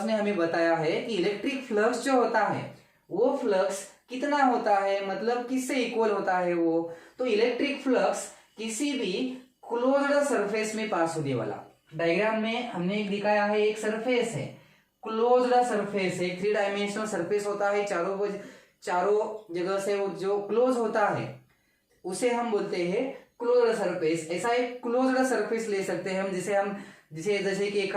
ने हमें बताया है कि इलेक्ट्रिक फ्लक्स जो होता है वो फ्लक्स कितना होता है, मतलब किससे इक्वल होता है वो, तो इलेक्ट्रिक फ्लक्स किसी भी क्लोज्ड सरफेस में पास होने वाला। डायग्राम में हमने दिखाया है एक सरफेस है, क्लोज्ड सरफेस है, 3 डायमेंशनल सरफेस होता है, चारों जगह से वो जो क्लोज होता है उसे हम बोलते हैं क्लोज्ड सरफेस। ऐसा एक क्लोज्ड सरफेस ले सकते हैं हम, जैसे कि एक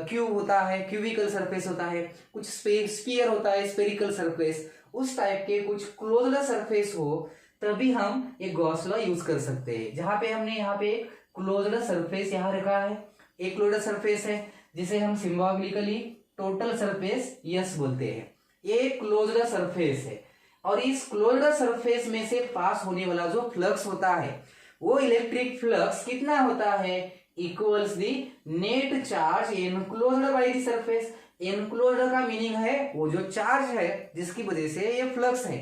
क्यूब होता है, क्यूबिकल सरफेस होता है, कुछ स्फीयर होता है, स्फेरिकल सरफेस, उस टाइप के कुछ क्लोज्ड सरफेस हो तभी हम एक गॉस लॉ यूज कर सकते हैं। जहां पे हमने यहाँ पे एक क्लोज्ड सरफेस यहाँ रखा है, एक क्लोज्ड सरफेस है जिसे हम सिंबॉलिकली टोटल सरफेस यस बोलते हैं। ये क्लोज्ड सरफेस है और इस क्लोज्ड सरफेस में से पास होने वाला जो फ्लक्स होता है वो इलेक्ट्रिक फ्लक्स कितना होता है, equals the net charge enclosed bye the surface. Enclosed का मीनिंग है वो जो चार्ज है जिसकी वजह से ये फ्लक्स है,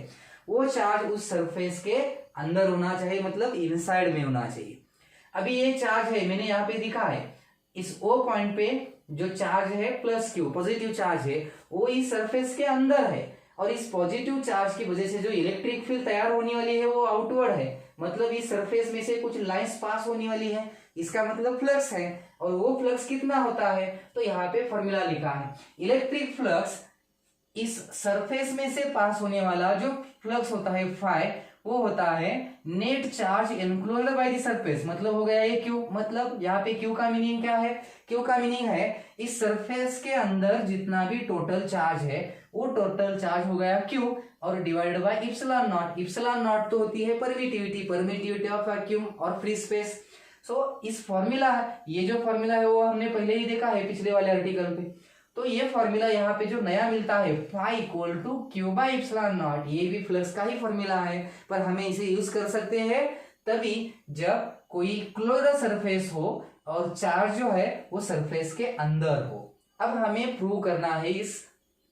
वो चार्ज उस सरफेस के अंदर होना चाहिए, मतलब इनसाइड में होना चाहिए। अभी ये चार्ज है, मैंने यहाँ पे दिखा है, इस O पॉइंट पे जो चार्ज है प्लस क्यू, पॉजिटिव चार्ज है, वो इस सरफेस के अंदर है और इस पॉजिटिव चार्ज की वजह से जो इलेक्ट्रिक फील्ड तैयार होने वाली है वो आउटवर्ड है, मतलब इस सरफेस में से कुछ लाइंस पास होने वाली है, इसका मतलब फ्लक्स है। और वो फ्लक्स कितना होता है, तो यहाँ पे फॉर्मूला लिखा है, इलेक्ट्रिक फ्लक्स इस सरफेस में से पास होने वाला जो फ्लक्स होता है फाई, वो होता है net charge enclosed bye the surface, मतलब हो गया ये क्यू, मतलब यहाँ पे क्यू का मीनिंग क्या है, क्यू का मीनिंग है इस सरफेस के अंदर जितना भी टोटल चार्ज है वो टोटल चार्ज हो गया क्यू और divided by epsilon not. Epsilon not तो होती है परमिटिविटी ऑफ वैक्यूम और फ्री स्पेस। सो इस फॉर्मूला, ये जो फॉर्मूला है वो हमने पहले ही देखा है पिछले वाले आर्टिकल पे, तो ये फॉर्मूला यहाँ पे जो नया मिलता है phi equal to Q by epsilon naught, ये भी फ्लक्स का ही फॉर्मूला है, पर हमें इसे यूज कर सकते हैं तभी जब कोई क्लोज्ड सरफेस हो और चार्ज जो है वो सरफेस के अंदर हो। अब हमें प्रूव करना है इस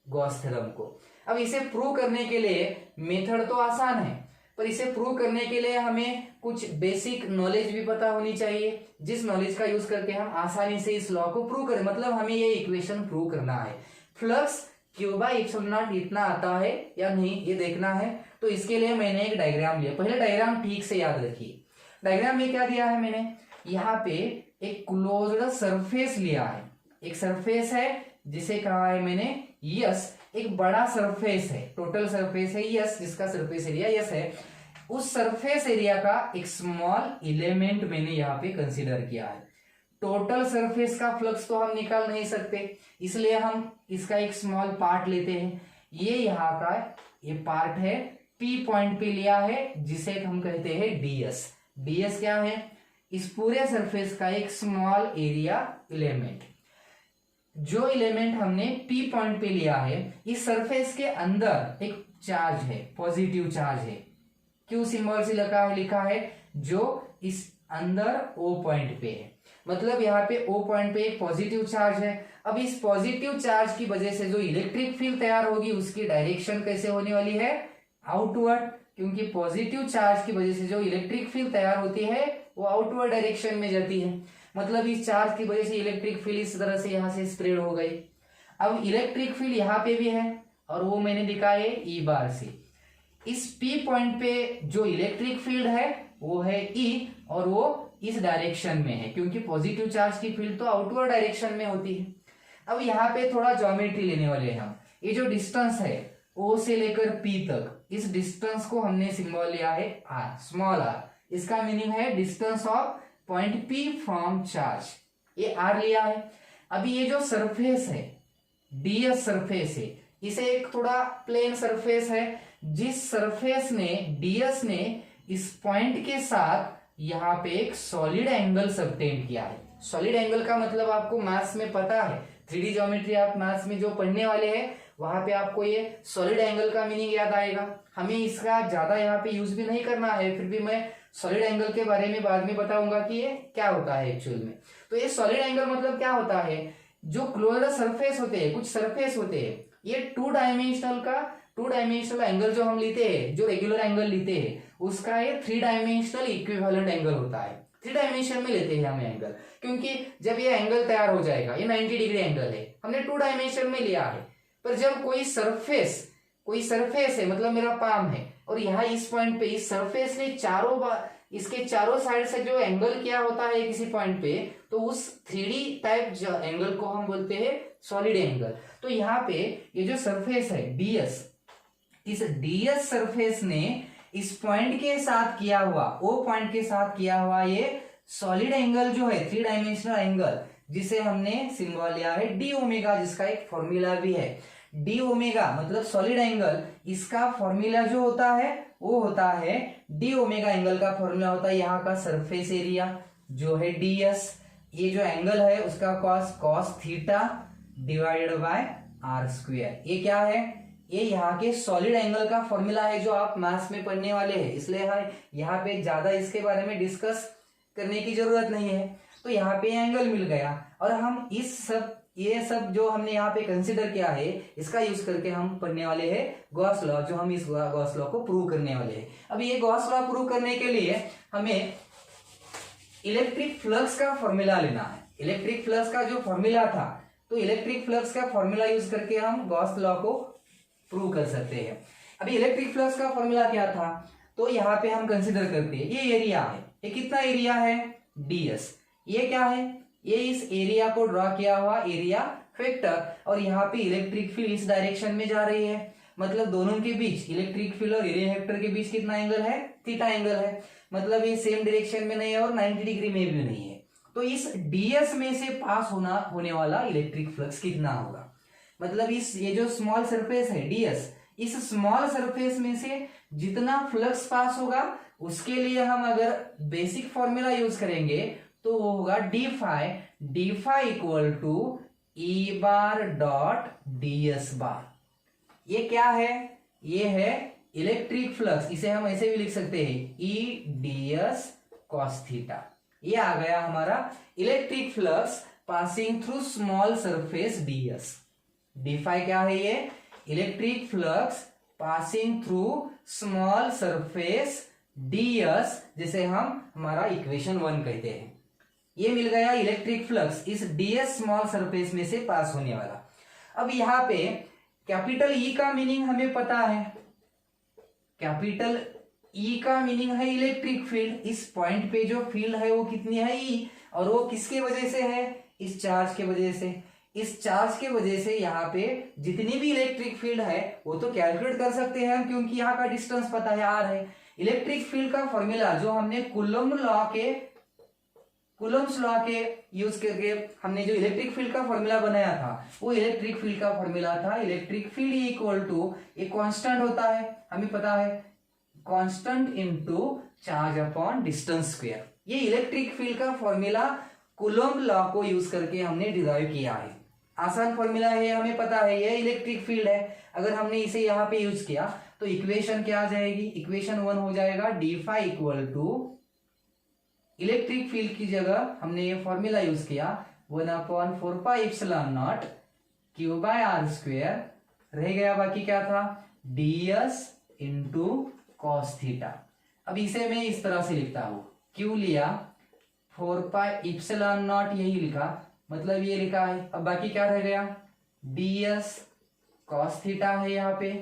गॉस थ्योरम को। अब इसे प्रूव करने के लिए मेथड तो आसान है, पर इसे प्रूव करने के लिए हमें कुछ बेसिक नॉलेज भी पता होनी चाहिए, जिस नॉलेज का यूज करके हम आसानी से इस लॉ को प्रूव करें, मतलब हमें ये इक्वेशन प्रूव करना है। Flux Q by epsilon naught इतना आता है या नहीं ये देखना है, तो इसके लिए मैंने एक डायग्राम लिया। पहले डायग्राम ठीक से याद रखिए। डायग्राम में क्या दिया है मैंने, यहाँ पे एक क्लोज्ड सरफेस लिया है, एक सरफेस है जिसे कहा है मैंने यस, एक बड़ा सरफेस है, टोटल सरफेस है यस, जिसका सरफेस एरिया यस है, उस सरफेस एरिया का एक स्मॉल एलिमेंट मैंने यहाँ पे कंसीडर किया है। टोटल सरफेस का फ्लक्स तो हम निकाल नहीं सकते, इसलिए हम इसका एक स्मॉल पार्ट लेते हैं। ये यहाँ का ये पार्ट है, P पॉइंट पे लिया है जिसे हम कहते हैं ds। ds क्या है, इस पूरे सरफेस का एक स्मॉल एरिया एलिमेंट। जो एलिमेंट हमने P पॉइंट पे लिया है, इस सरफेस के अंदर एक चार्ज है, पॉजिटिव चार्ज है, क्यू सिंबल से लिखा है, जो इस अंदर O पॉइंट पे है, मतलब यहाँ पे O पॉइंट पे एक पॉजिटिव चार्ज है। अब इस पॉजिटिव चार्ज की वजह से जो इलेक्ट्रिक फील्ड तैयार होगी उसकी डायरेक्शन कैसे होने वाली है, आउटवर्ड, क्योंकि पॉजिटिव चार्ज की वजह से जो इलेक्ट्रिक फील्ड तैयार होती है वो आउटवर्ड डायरेक्शन में जाती है, मतलब इस चार्ज की वजह से इलेक्ट्रिक फील्ड इस तरह से यहाँ से स्प्रेड हो गई। अब इलेक्ट्रिक फील्ड यहाँ पे भी है और वो मैंने दिखाया E बार से। इस P पॉइंट पे जो इलेक्ट्रिक फील्ड है वो है E और वो इस डायरेक्शन में है, क्योंकि पॉजिटिव चार्ज की फील्ड तो आउटवर्ड डायरेक्शन में होती है। अब यहाँ पे थोड़ा ज्योमेट्री लेने वाले हैं हम। ये जो डिस्टेंस है O से लेकर P तक, इस डिस्टेंस को हमने सिंबल लिया है आर, स्मॉल आर। इसका मीनिंग है distance of point P from charge, ये आर लिया है। अभी ये जो सरफेस है डीएस सरफेस है, इसे एक थोड़ा प्लेन सरफेस है, जिस सरफेस ने डीएस ने इस पॉइंट के साथ यहाँ पे एक सॉलिड एंगल सबटेंड किया है। सॉलिड एंगल का मतलब आपको मैथ्स में पता है, 3D ज्योमेट्री आप मैथ्स में जो पढ़ने वाले हैं वहां पे आपको ये सॉलिड एंगल का मीनिंग याद आएगा। हमें इसका ज्यादा यहाँ पे यूज भी नहीं करना है, फिर भी मैं सॉलिड एंगल के बारे में बाद में बताऊंगा कि ये क्या होता है एक्चुअल में। तो ये सॉलिड एंगल मतलब क्या होता है, जो क्लोजर सरफेस होते हैं, कुछ सरफेस होते हैं, ये टू डायमेंशनल एंगल जो हम लेते हैं, जो रेगुलर एंगल लेते हैं, उसका ये 3 डायमेंशनल इक्विवेलेंट एंगल होता है। 3 डायमेंशन में लेते हैं हम एंगल, क्योंकि जब ये एंगल तैयार हो जाएगा, ये 90 डिग्री एंगल है, हमने 2 डायमेंशन में लिया है। पर जब कोई सरफेस है, मतलब मेरा पाम है, और यहाँ इस पॉइंट पे इस सरफेस ने इसके चारों साइड से जो एंगल किया होता है किसी पॉइंट पे, तो उस 3D टाइप एंगल को हम बोलते हैं सॉलिड एंगल। तो यहाँ पे ये जो सरफेस है डीएस, इस डीएस सरफेस ने इस पॉइंट के साथ किया हुआ, ओ पॉइंट के साथ किया हुआ ये सॉलिड एंगल जो है 3 डायमेंशनल एंगल, जिसे हमने सिंबल लिया है डी ओमेगा, जिसका एक फॉर्मूला भी है। डी ओमेगा मतलब सॉलिड एंगल, इसका फॉर्मूला जो होता है वो होता है डी ओमेगा। एंगल का फॉर्मूला होता है यहाँ का सरफेस एरिया जो है डीएस, ये जो एंगल है उसका cos theta divided by R square. ये क्या है, ये यहाँ के सॉलिड एंगल का फॉर्मूला है जो आप मैथ्स में पढ़ने वाले हैं, इसलिए यहाँ पे ज्यादा इसके बारे में डिस्कस करने की जरूरत नहीं है। तो यहाँ पे एंगल मिल गया, और हम ये सब जो हमने यहाँ पे कंसीडर किया है, इसका यूज करके हम पढ़ने वाले हैं गॉस लॉ, जो हम इस गॉस लॉ को प्रूव करने वाले हैं। अब ये गॉस लॉ प्रूव करने के लिए हमें इलेक्ट्रिक फ्लक्स का फॉर्मूला लेना है। इलेक्ट्रिक फ्लक्स का जो फॉर्मूला था, तो इलेक्ट्रिक फ्लक्स का फॉर्मूला यूज करके हम गॉस लॉ को प्रूव कर सकते हैं। अभी इलेक्ट्रिक फ्लक्स का फॉर्मूला क्या था, तो यहाँ पे हम कंसीडर करते हैं ये एरिया है, ये कितना एरिया है डीएस, ये क्या है, ये इस एरिया को ड्रॉ किया हुआ एरिया वेक्टर, और यहाँ पे इलेक्ट्रिक फील्ड इस डायरेक्शन में जा रही है, मतलब दोनों के बीच, इलेक्ट्रिक फील्ड और एरिया वेक्टर के बीच कितना एंगल है, थीटा एंगल है, मतलब ये सेम डायरेक्शन में नहीं है और 90 डिग्री में भी नहीं है। तो इस डीएस में से पास होने वाला इलेक्ट्रिक फ्लक्स कितना होगा, मतलब ये जो स्मॉल सरफेस है डीएस, इस स्मॉल सरफेस में से जितना फ्लक्स पास होगा, उसके लिए हम अगर बेसिक फॉर्मूला यूज करेंगे तो वो होगा D phi equal to E bar dot DS bar. ये क्या है, ये है इलेक्ट्रिक फ्लक्स, इसे हम ऐसे भी लिख सकते हैं ई डीएस कॉस थीटा। ये आ गया हमारा electric flux passing through small surface DS. D phi क्या है, ये electric flux passing through small surface DS, जिसे हम हमारा इक्वेशन 1 कहते हैं। ये मिल गया इलेक्ट्रिक फ्लक्स इस डीएस स्मॉल सरफेस में से पास होने वाला। अब यहाँ पे कैपिटल ई का मीनिंग हमें पता है, कैपिटल ई का मीनिंग है इलेक्ट्रिक फील्ड। इस पॉइंट पे जो फील्ड है वो कितनी है, ई, और वो किसके वजह से है, इस चार्ज के वजह से। इस चार्ज के वजह से यहाँ पे जितनी भी इलेक्ट्रिक फील्ड है वो तो कैलकुलेट कर सकते हैं हम, क्योंकि यहाँ का डिस्टेंस पता है आर है। इलेक्ट्रिक फील्ड का फॉर्मूला जो हमने कूलम्ब्स लॉ के यूज करके हमने जो इलेक्ट्रिक फील्ड का फॉर्मूला बनाया था, वो इलेक्ट्रिक फील्ड का फॉर्मूला था इलेक्ट्रिक फील्ड इक्वल टू, एक कांस्टेंट होता है हमें पता है, constant into charge upon distance square. ये इलेक्ट्रिक फील्ड का फॉर्मूला कूलम्ब लॉ को यूज करके हमने डिराइव किया है। आसान फॉर्मूला है, हमें पता है ये इलेक्ट्रिक फील्ड है। अगर हमने इसे यहाँ पे यूज किया तो इक्वेशन क्या आ जाएगी, इक्वेशन 1 हो जाएगा D phi equal to, electric field की जगह हमने ये फॉर्मूला यूज किया 1/4 pi epsilon naught Q by R square, रह गया बाकी क्या था डीएस इंटू कॉस थीटा। अब इसे मैं इस तरह से लिखता हूं, क्यू लिया 4 पाई एप्सिलॉन नॉट, यही लिखा, मतलब ये लिखा है। अब बाकी क्या रह गया, डीएस कॉस थीटा है यहाँ पे,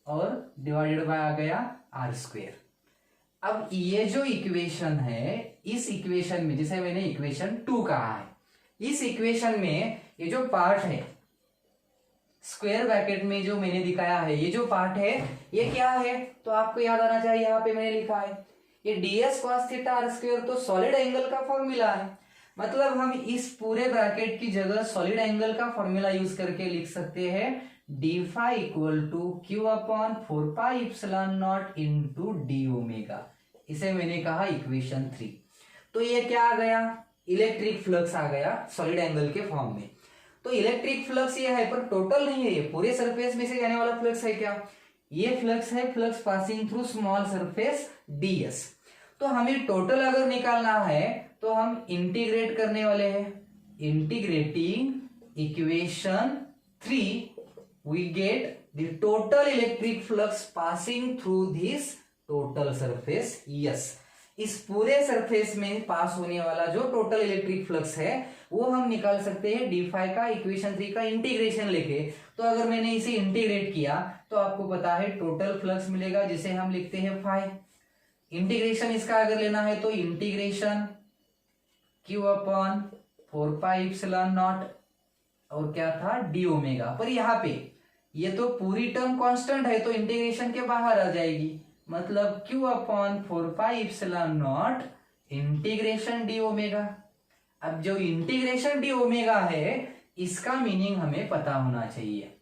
और डिवाइडेड बाय आ गया आर स्क्वायर। अब ये जो इक्वेशन है, इस इक्वेशन में, जैसे मैंने इक्वेशन 2 कहा है, इस इक्वेशन में ये जो पार्ट है स्क्वायर ब्रैकेट में जो मैंने दिखाया है ये जो पार्ट है ये क्या है, तो आपको याद आना चाहिए, यहाँ पे मैंने लिखा है ये ds cos theta R square, तो सॉलिड एंगल का फॉर्मूला है। मतलब हम इस पूरे ब्रैकेट की जगह सॉलिड एंगल का फॉर्मूला यूज करके लिख सकते हैं D phi equal to Q upon 4 pi epsilon naught into D omega. इसे मैंने कहा इक्वेशन 3। तो ये क्या आ गया, इलेक्ट्रिक फ्लक्स आ गया सॉलिड एंगल के फॉर्म में। तो इलेक्ट्रिक फ्लक्स ये है पर टोटल नहीं है, ये पूरे सरफेस में से जाने वाला फ्लक्स है। क्या ये फ्लक्स है, flux passing through small surface ds। तो हमें टोटल अगर निकालना है तो हम इंटीग्रेट करने वाले हैं, integrating equation 3 we get the total electric flux passing through this total surface yes. इस पूरे सरफेस में पास होने वाला जो टोटल इलेक्ट्रिक फ्लक्स है वो हम निकाल सकते हैं डी फाई का इक्वेशन 3 का इंटीग्रेशन लेके। तो अगर मैंने इसे इंटीग्रेट किया तो आपको पता है टोटल फ्लक्स मिलेगा जिसे हम लिखते हैं फाई। इंटीग्रेशन इसका अगर लेना है तो integration Q upon 4 pi epsilon not और क्या था डी ओमेगा। पर यहाँ पे ये तो पूरी टर्म कांस्टेंट है तो इंटीग्रेशन के बाहर आ जाएगी, मतलब q upon 4 pi epsilon naught integration D omega. अब जो इंटीग्रेशन डी ओमेगा है इसका मीनिंग हमें पता होना चाहिए।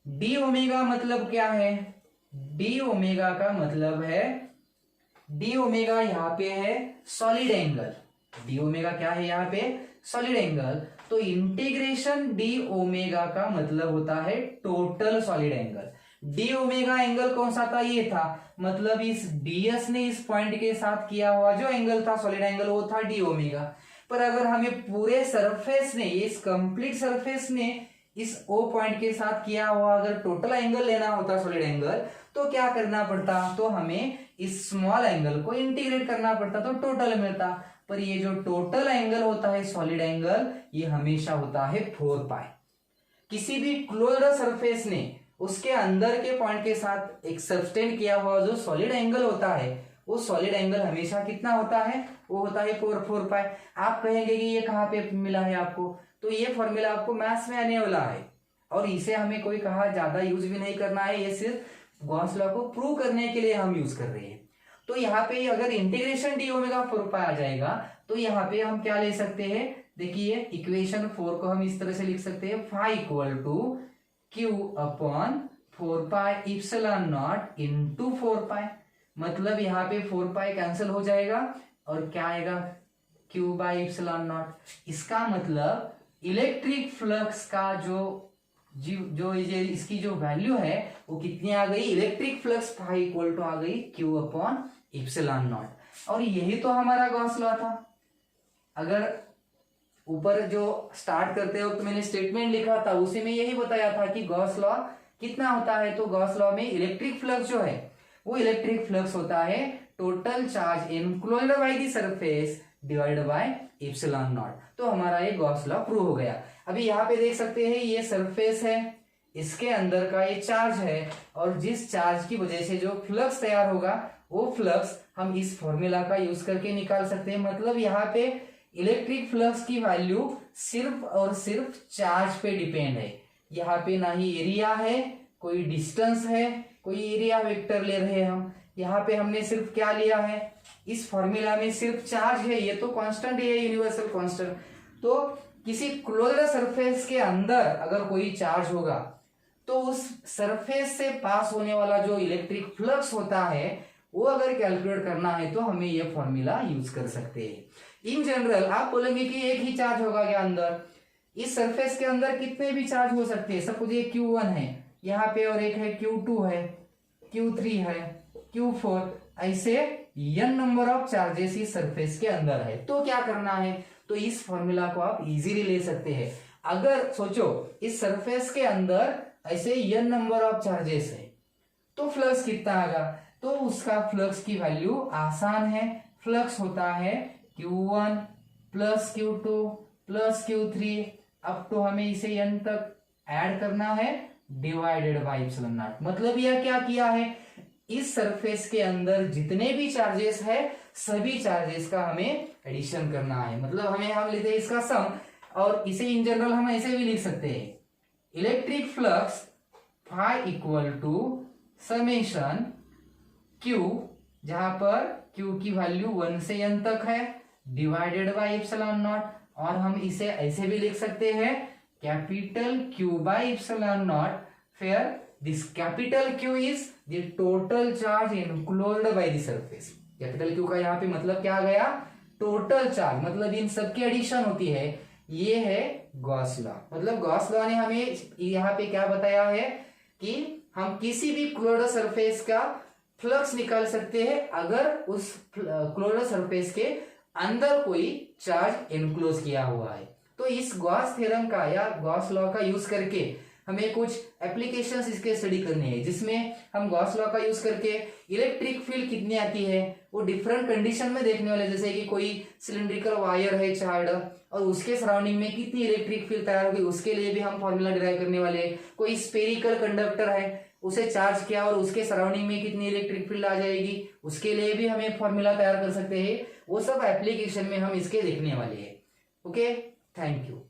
डी ओमेगा मतलब क्या है, डी ओमेगा का मतलब है, डी ओमेगा यहाँ पे है सॉलिड एंगल, डी ओमेगा क्या है यहाँ पे सॉलिड एंगल। तो इंटीग्रेशन डी ओमेगा का मतलब होता है total solid angle. D omega angle कौन सा था, ये था, मतलब इस ds ने इस पॉइंट के साथ किया हुआ जो एंगल था सॉलिड एंगल वो था डी ओमेगा। पर अगर हमें पूरे सरफेस ने, इस कंप्लीट सरफेस ने इस ओ पॉइंट के साथ किया हुआ अगर टोटल एंगल लेना होता सॉलिड एंगल तो क्या करना पड़ता, तो हमें इस स्मॉल एंगल को इंटीग्रेट करना पड़ता तो टोटल मिलता। पर ये जो टोटल एंगल होता है सॉलिड एंगल ये हमेशा होता है 4 पाई। किसी भी क्लोज्ड सरफेस ने उसके अंदर के पॉइंट के साथ एक सबटेंड किया हुआ जो सॉलिड एंगल होता है वो सॉलिड एंगल हमेशा कितना होता है, वो होता है 4 पाई। आप कहेंगे कि ये कहाँ पे मिला है आपको, तो ये फॉर्मूला आपको मैथ्स में आने वाला है और इसे हमें कोई कहा ज्यादा यूज भी नहीं करना है, ये सिर्फ गॉस लॉ को प्रूव करने के लिए हम यूज कर रहे हैं। तो यहाँ पे अगर इंटीग्रेशन डी ओमेगा 4 पाई आ जाएगा तो यहाँ पे हम क्या ले सकते हैं, देखिए इक्वेशन 4 को हम इस तरह से लिख सकते हैं phi equal to Q upon 4 pi epsilon naught into 4 pi. मतलब यहाँ पे 4 पाई कैंसिल हो जाएगा और क्या आएगा क्यू बाई इप्सिलॉन नॉट। इसका मतलब इलेक्ट्रिक फ्लक्स का जो ये इसकी जो वैल्यू है वो कितनी आ गई, electric flux phi equal to आ गई क्यू अपॉन इप्सिलॉन नॉट। और यही तो हमारा गॉस लॉ था। अगर ऊपर जो स्टार्ट करते वक्त मैंने स्टेटमेंट लिखा था उसी में यही बताया था कि गॉस लॉ कितना होता है, तो गॉस लॉ में इलेक्ट्रिक फ्लक्स जो है वो इलेक्ट्रिक फ्लक्स होता है total charge enclosed by the surface divide by epsilon not. तो हमारा ये गॉस लॉ प्रूव हो गया। अभी यहाँ पे देख सकते हैं ये सरफेस है, इसके अंदर का ये चार्ज है और जिस चार्ज की वजह से जो फ्लक्स तैयार होगा वो फ्लक्स हम इस फॉर्मूला का यूज करके निकाल सकते हैं। मतलब यहाँ पे इलेक्ट्रिक फ्लक्स की वैल्यू सिर्फ और सिर्फ चार्ज पे डिपेंड है। यहाँ पे ना ही एरिया है, कोई डिस्टेंस है, कोई एरिया वेक्टर ले रहे हैं हम। यहाँ पे हमने सिर्फ क्या लिया है, इस फॉर्मूला में सिर्फ चार्ज है, ये तो कांस्टेंट है, यूनिवर्सल कांस्टेंट। तो किसी क्लोज्ड सरफेस के अंदर अगर कोई चार्ज होगा तो उस सरफेस से पास होने वाला जो इलेक्ट्रिक फ्लक्स होता है वो अगर कैलकुलेट करना है तो हमें ये फॉर्मूला यूज कर सकते हैं। इन जनरल आप बोलेंगे कि एक ही चार्ज होगा क्या अंदर, इस सरफेस के अंदर कितने भी चार्ज हो सकते हैं। सपोज ये Q1 है यहाँ पे और एक है Q2 है, Q3 है, Q4, ऐसे n नंबर ऑफ चार्जेस इस सरफेस के अंदर है। तो क्या करना है, तो इस फॉर्मूला को आप इजीली ले सकते हैं। अगर सोचो इस सरफेस के अंदर ऐसे n नंबर ऑफ चार्जेस है तो फ्लक्स कितना आएगा, तो उसका फ्लक्स की वैल्यू आसान है, फ्लक्स होता है Q1 plus Q2 plus Q3 अब तो हमें इसे n तक ऐड करना है डिवाइडेड बाय इप्सिलॉन नॉट। मतलब यह क्या किया है, इस सरफेस के अंदर जितने भी चार्जेस है सभी चार्जेस का हमें एडिशन करना है। मतलब हम लेते हैं इसका सम और इसे इन जनरल हम ऐसे भी लिख सकते हैं electric flux phi equal to summation Q, जहां पर क्यू की वैल्यू 1 से n तक है, डिवाइडेड बाई एप्सिलॉन नॉट, और हम इसे ऐसे भी लिख सकते हैं capital Q by epsilon naught, फिर this capital Q is the total charge enclosed by the surface. Capital Q का यहाँ पे मतलब क्या आ गया, टोटल चार्ज, मतलब इन सबकी एडिशन होती है। ये है गॉस लॉ, मतलब गॉस लॉ ने हमें यहाँ पे क्या बताया है कि हम किसी भी क्लोज्ड सरफेस का फ्लक्स निकाल सकते हैं अगर उस क्लोज्ड सरफेस के अंदर कोई चार्ज इनक्लोज किया हुआ है। तो इस गॉस थ्योरम का या गॉस लॉ का यूज करके हमें कुछ एप्लीकेशंस इसके स्टडी करने हैं, जिसमें हम गॉस लॉ का यूज करके इलेक्ट्रिक फील्ड कितनी आती है वो डिफरेंट कंडीशन में देखने वाले, जैसे कि कोई सिलिंड्रिकल वायर है चार्ड और उसके सराउंडिंग में कितनी इलेक्ट्रिक फील्ड तैयार होगी उसके लिए भी हम फॉर्मूला डिराइव करने वाले हैं। कोई स्पेरिकल कंडक्टर है, उसे चार्ज किया और उसके सराउंडिंग में कितनी इलेक्ट्रिक फील्ड आ जाएगी उसके लिए भी हमें फॉर्मूला तैयार कर सकते हैं। वो सब एप्लीकेशन में हम इसके देखने वाले हैं। Okay, thank you.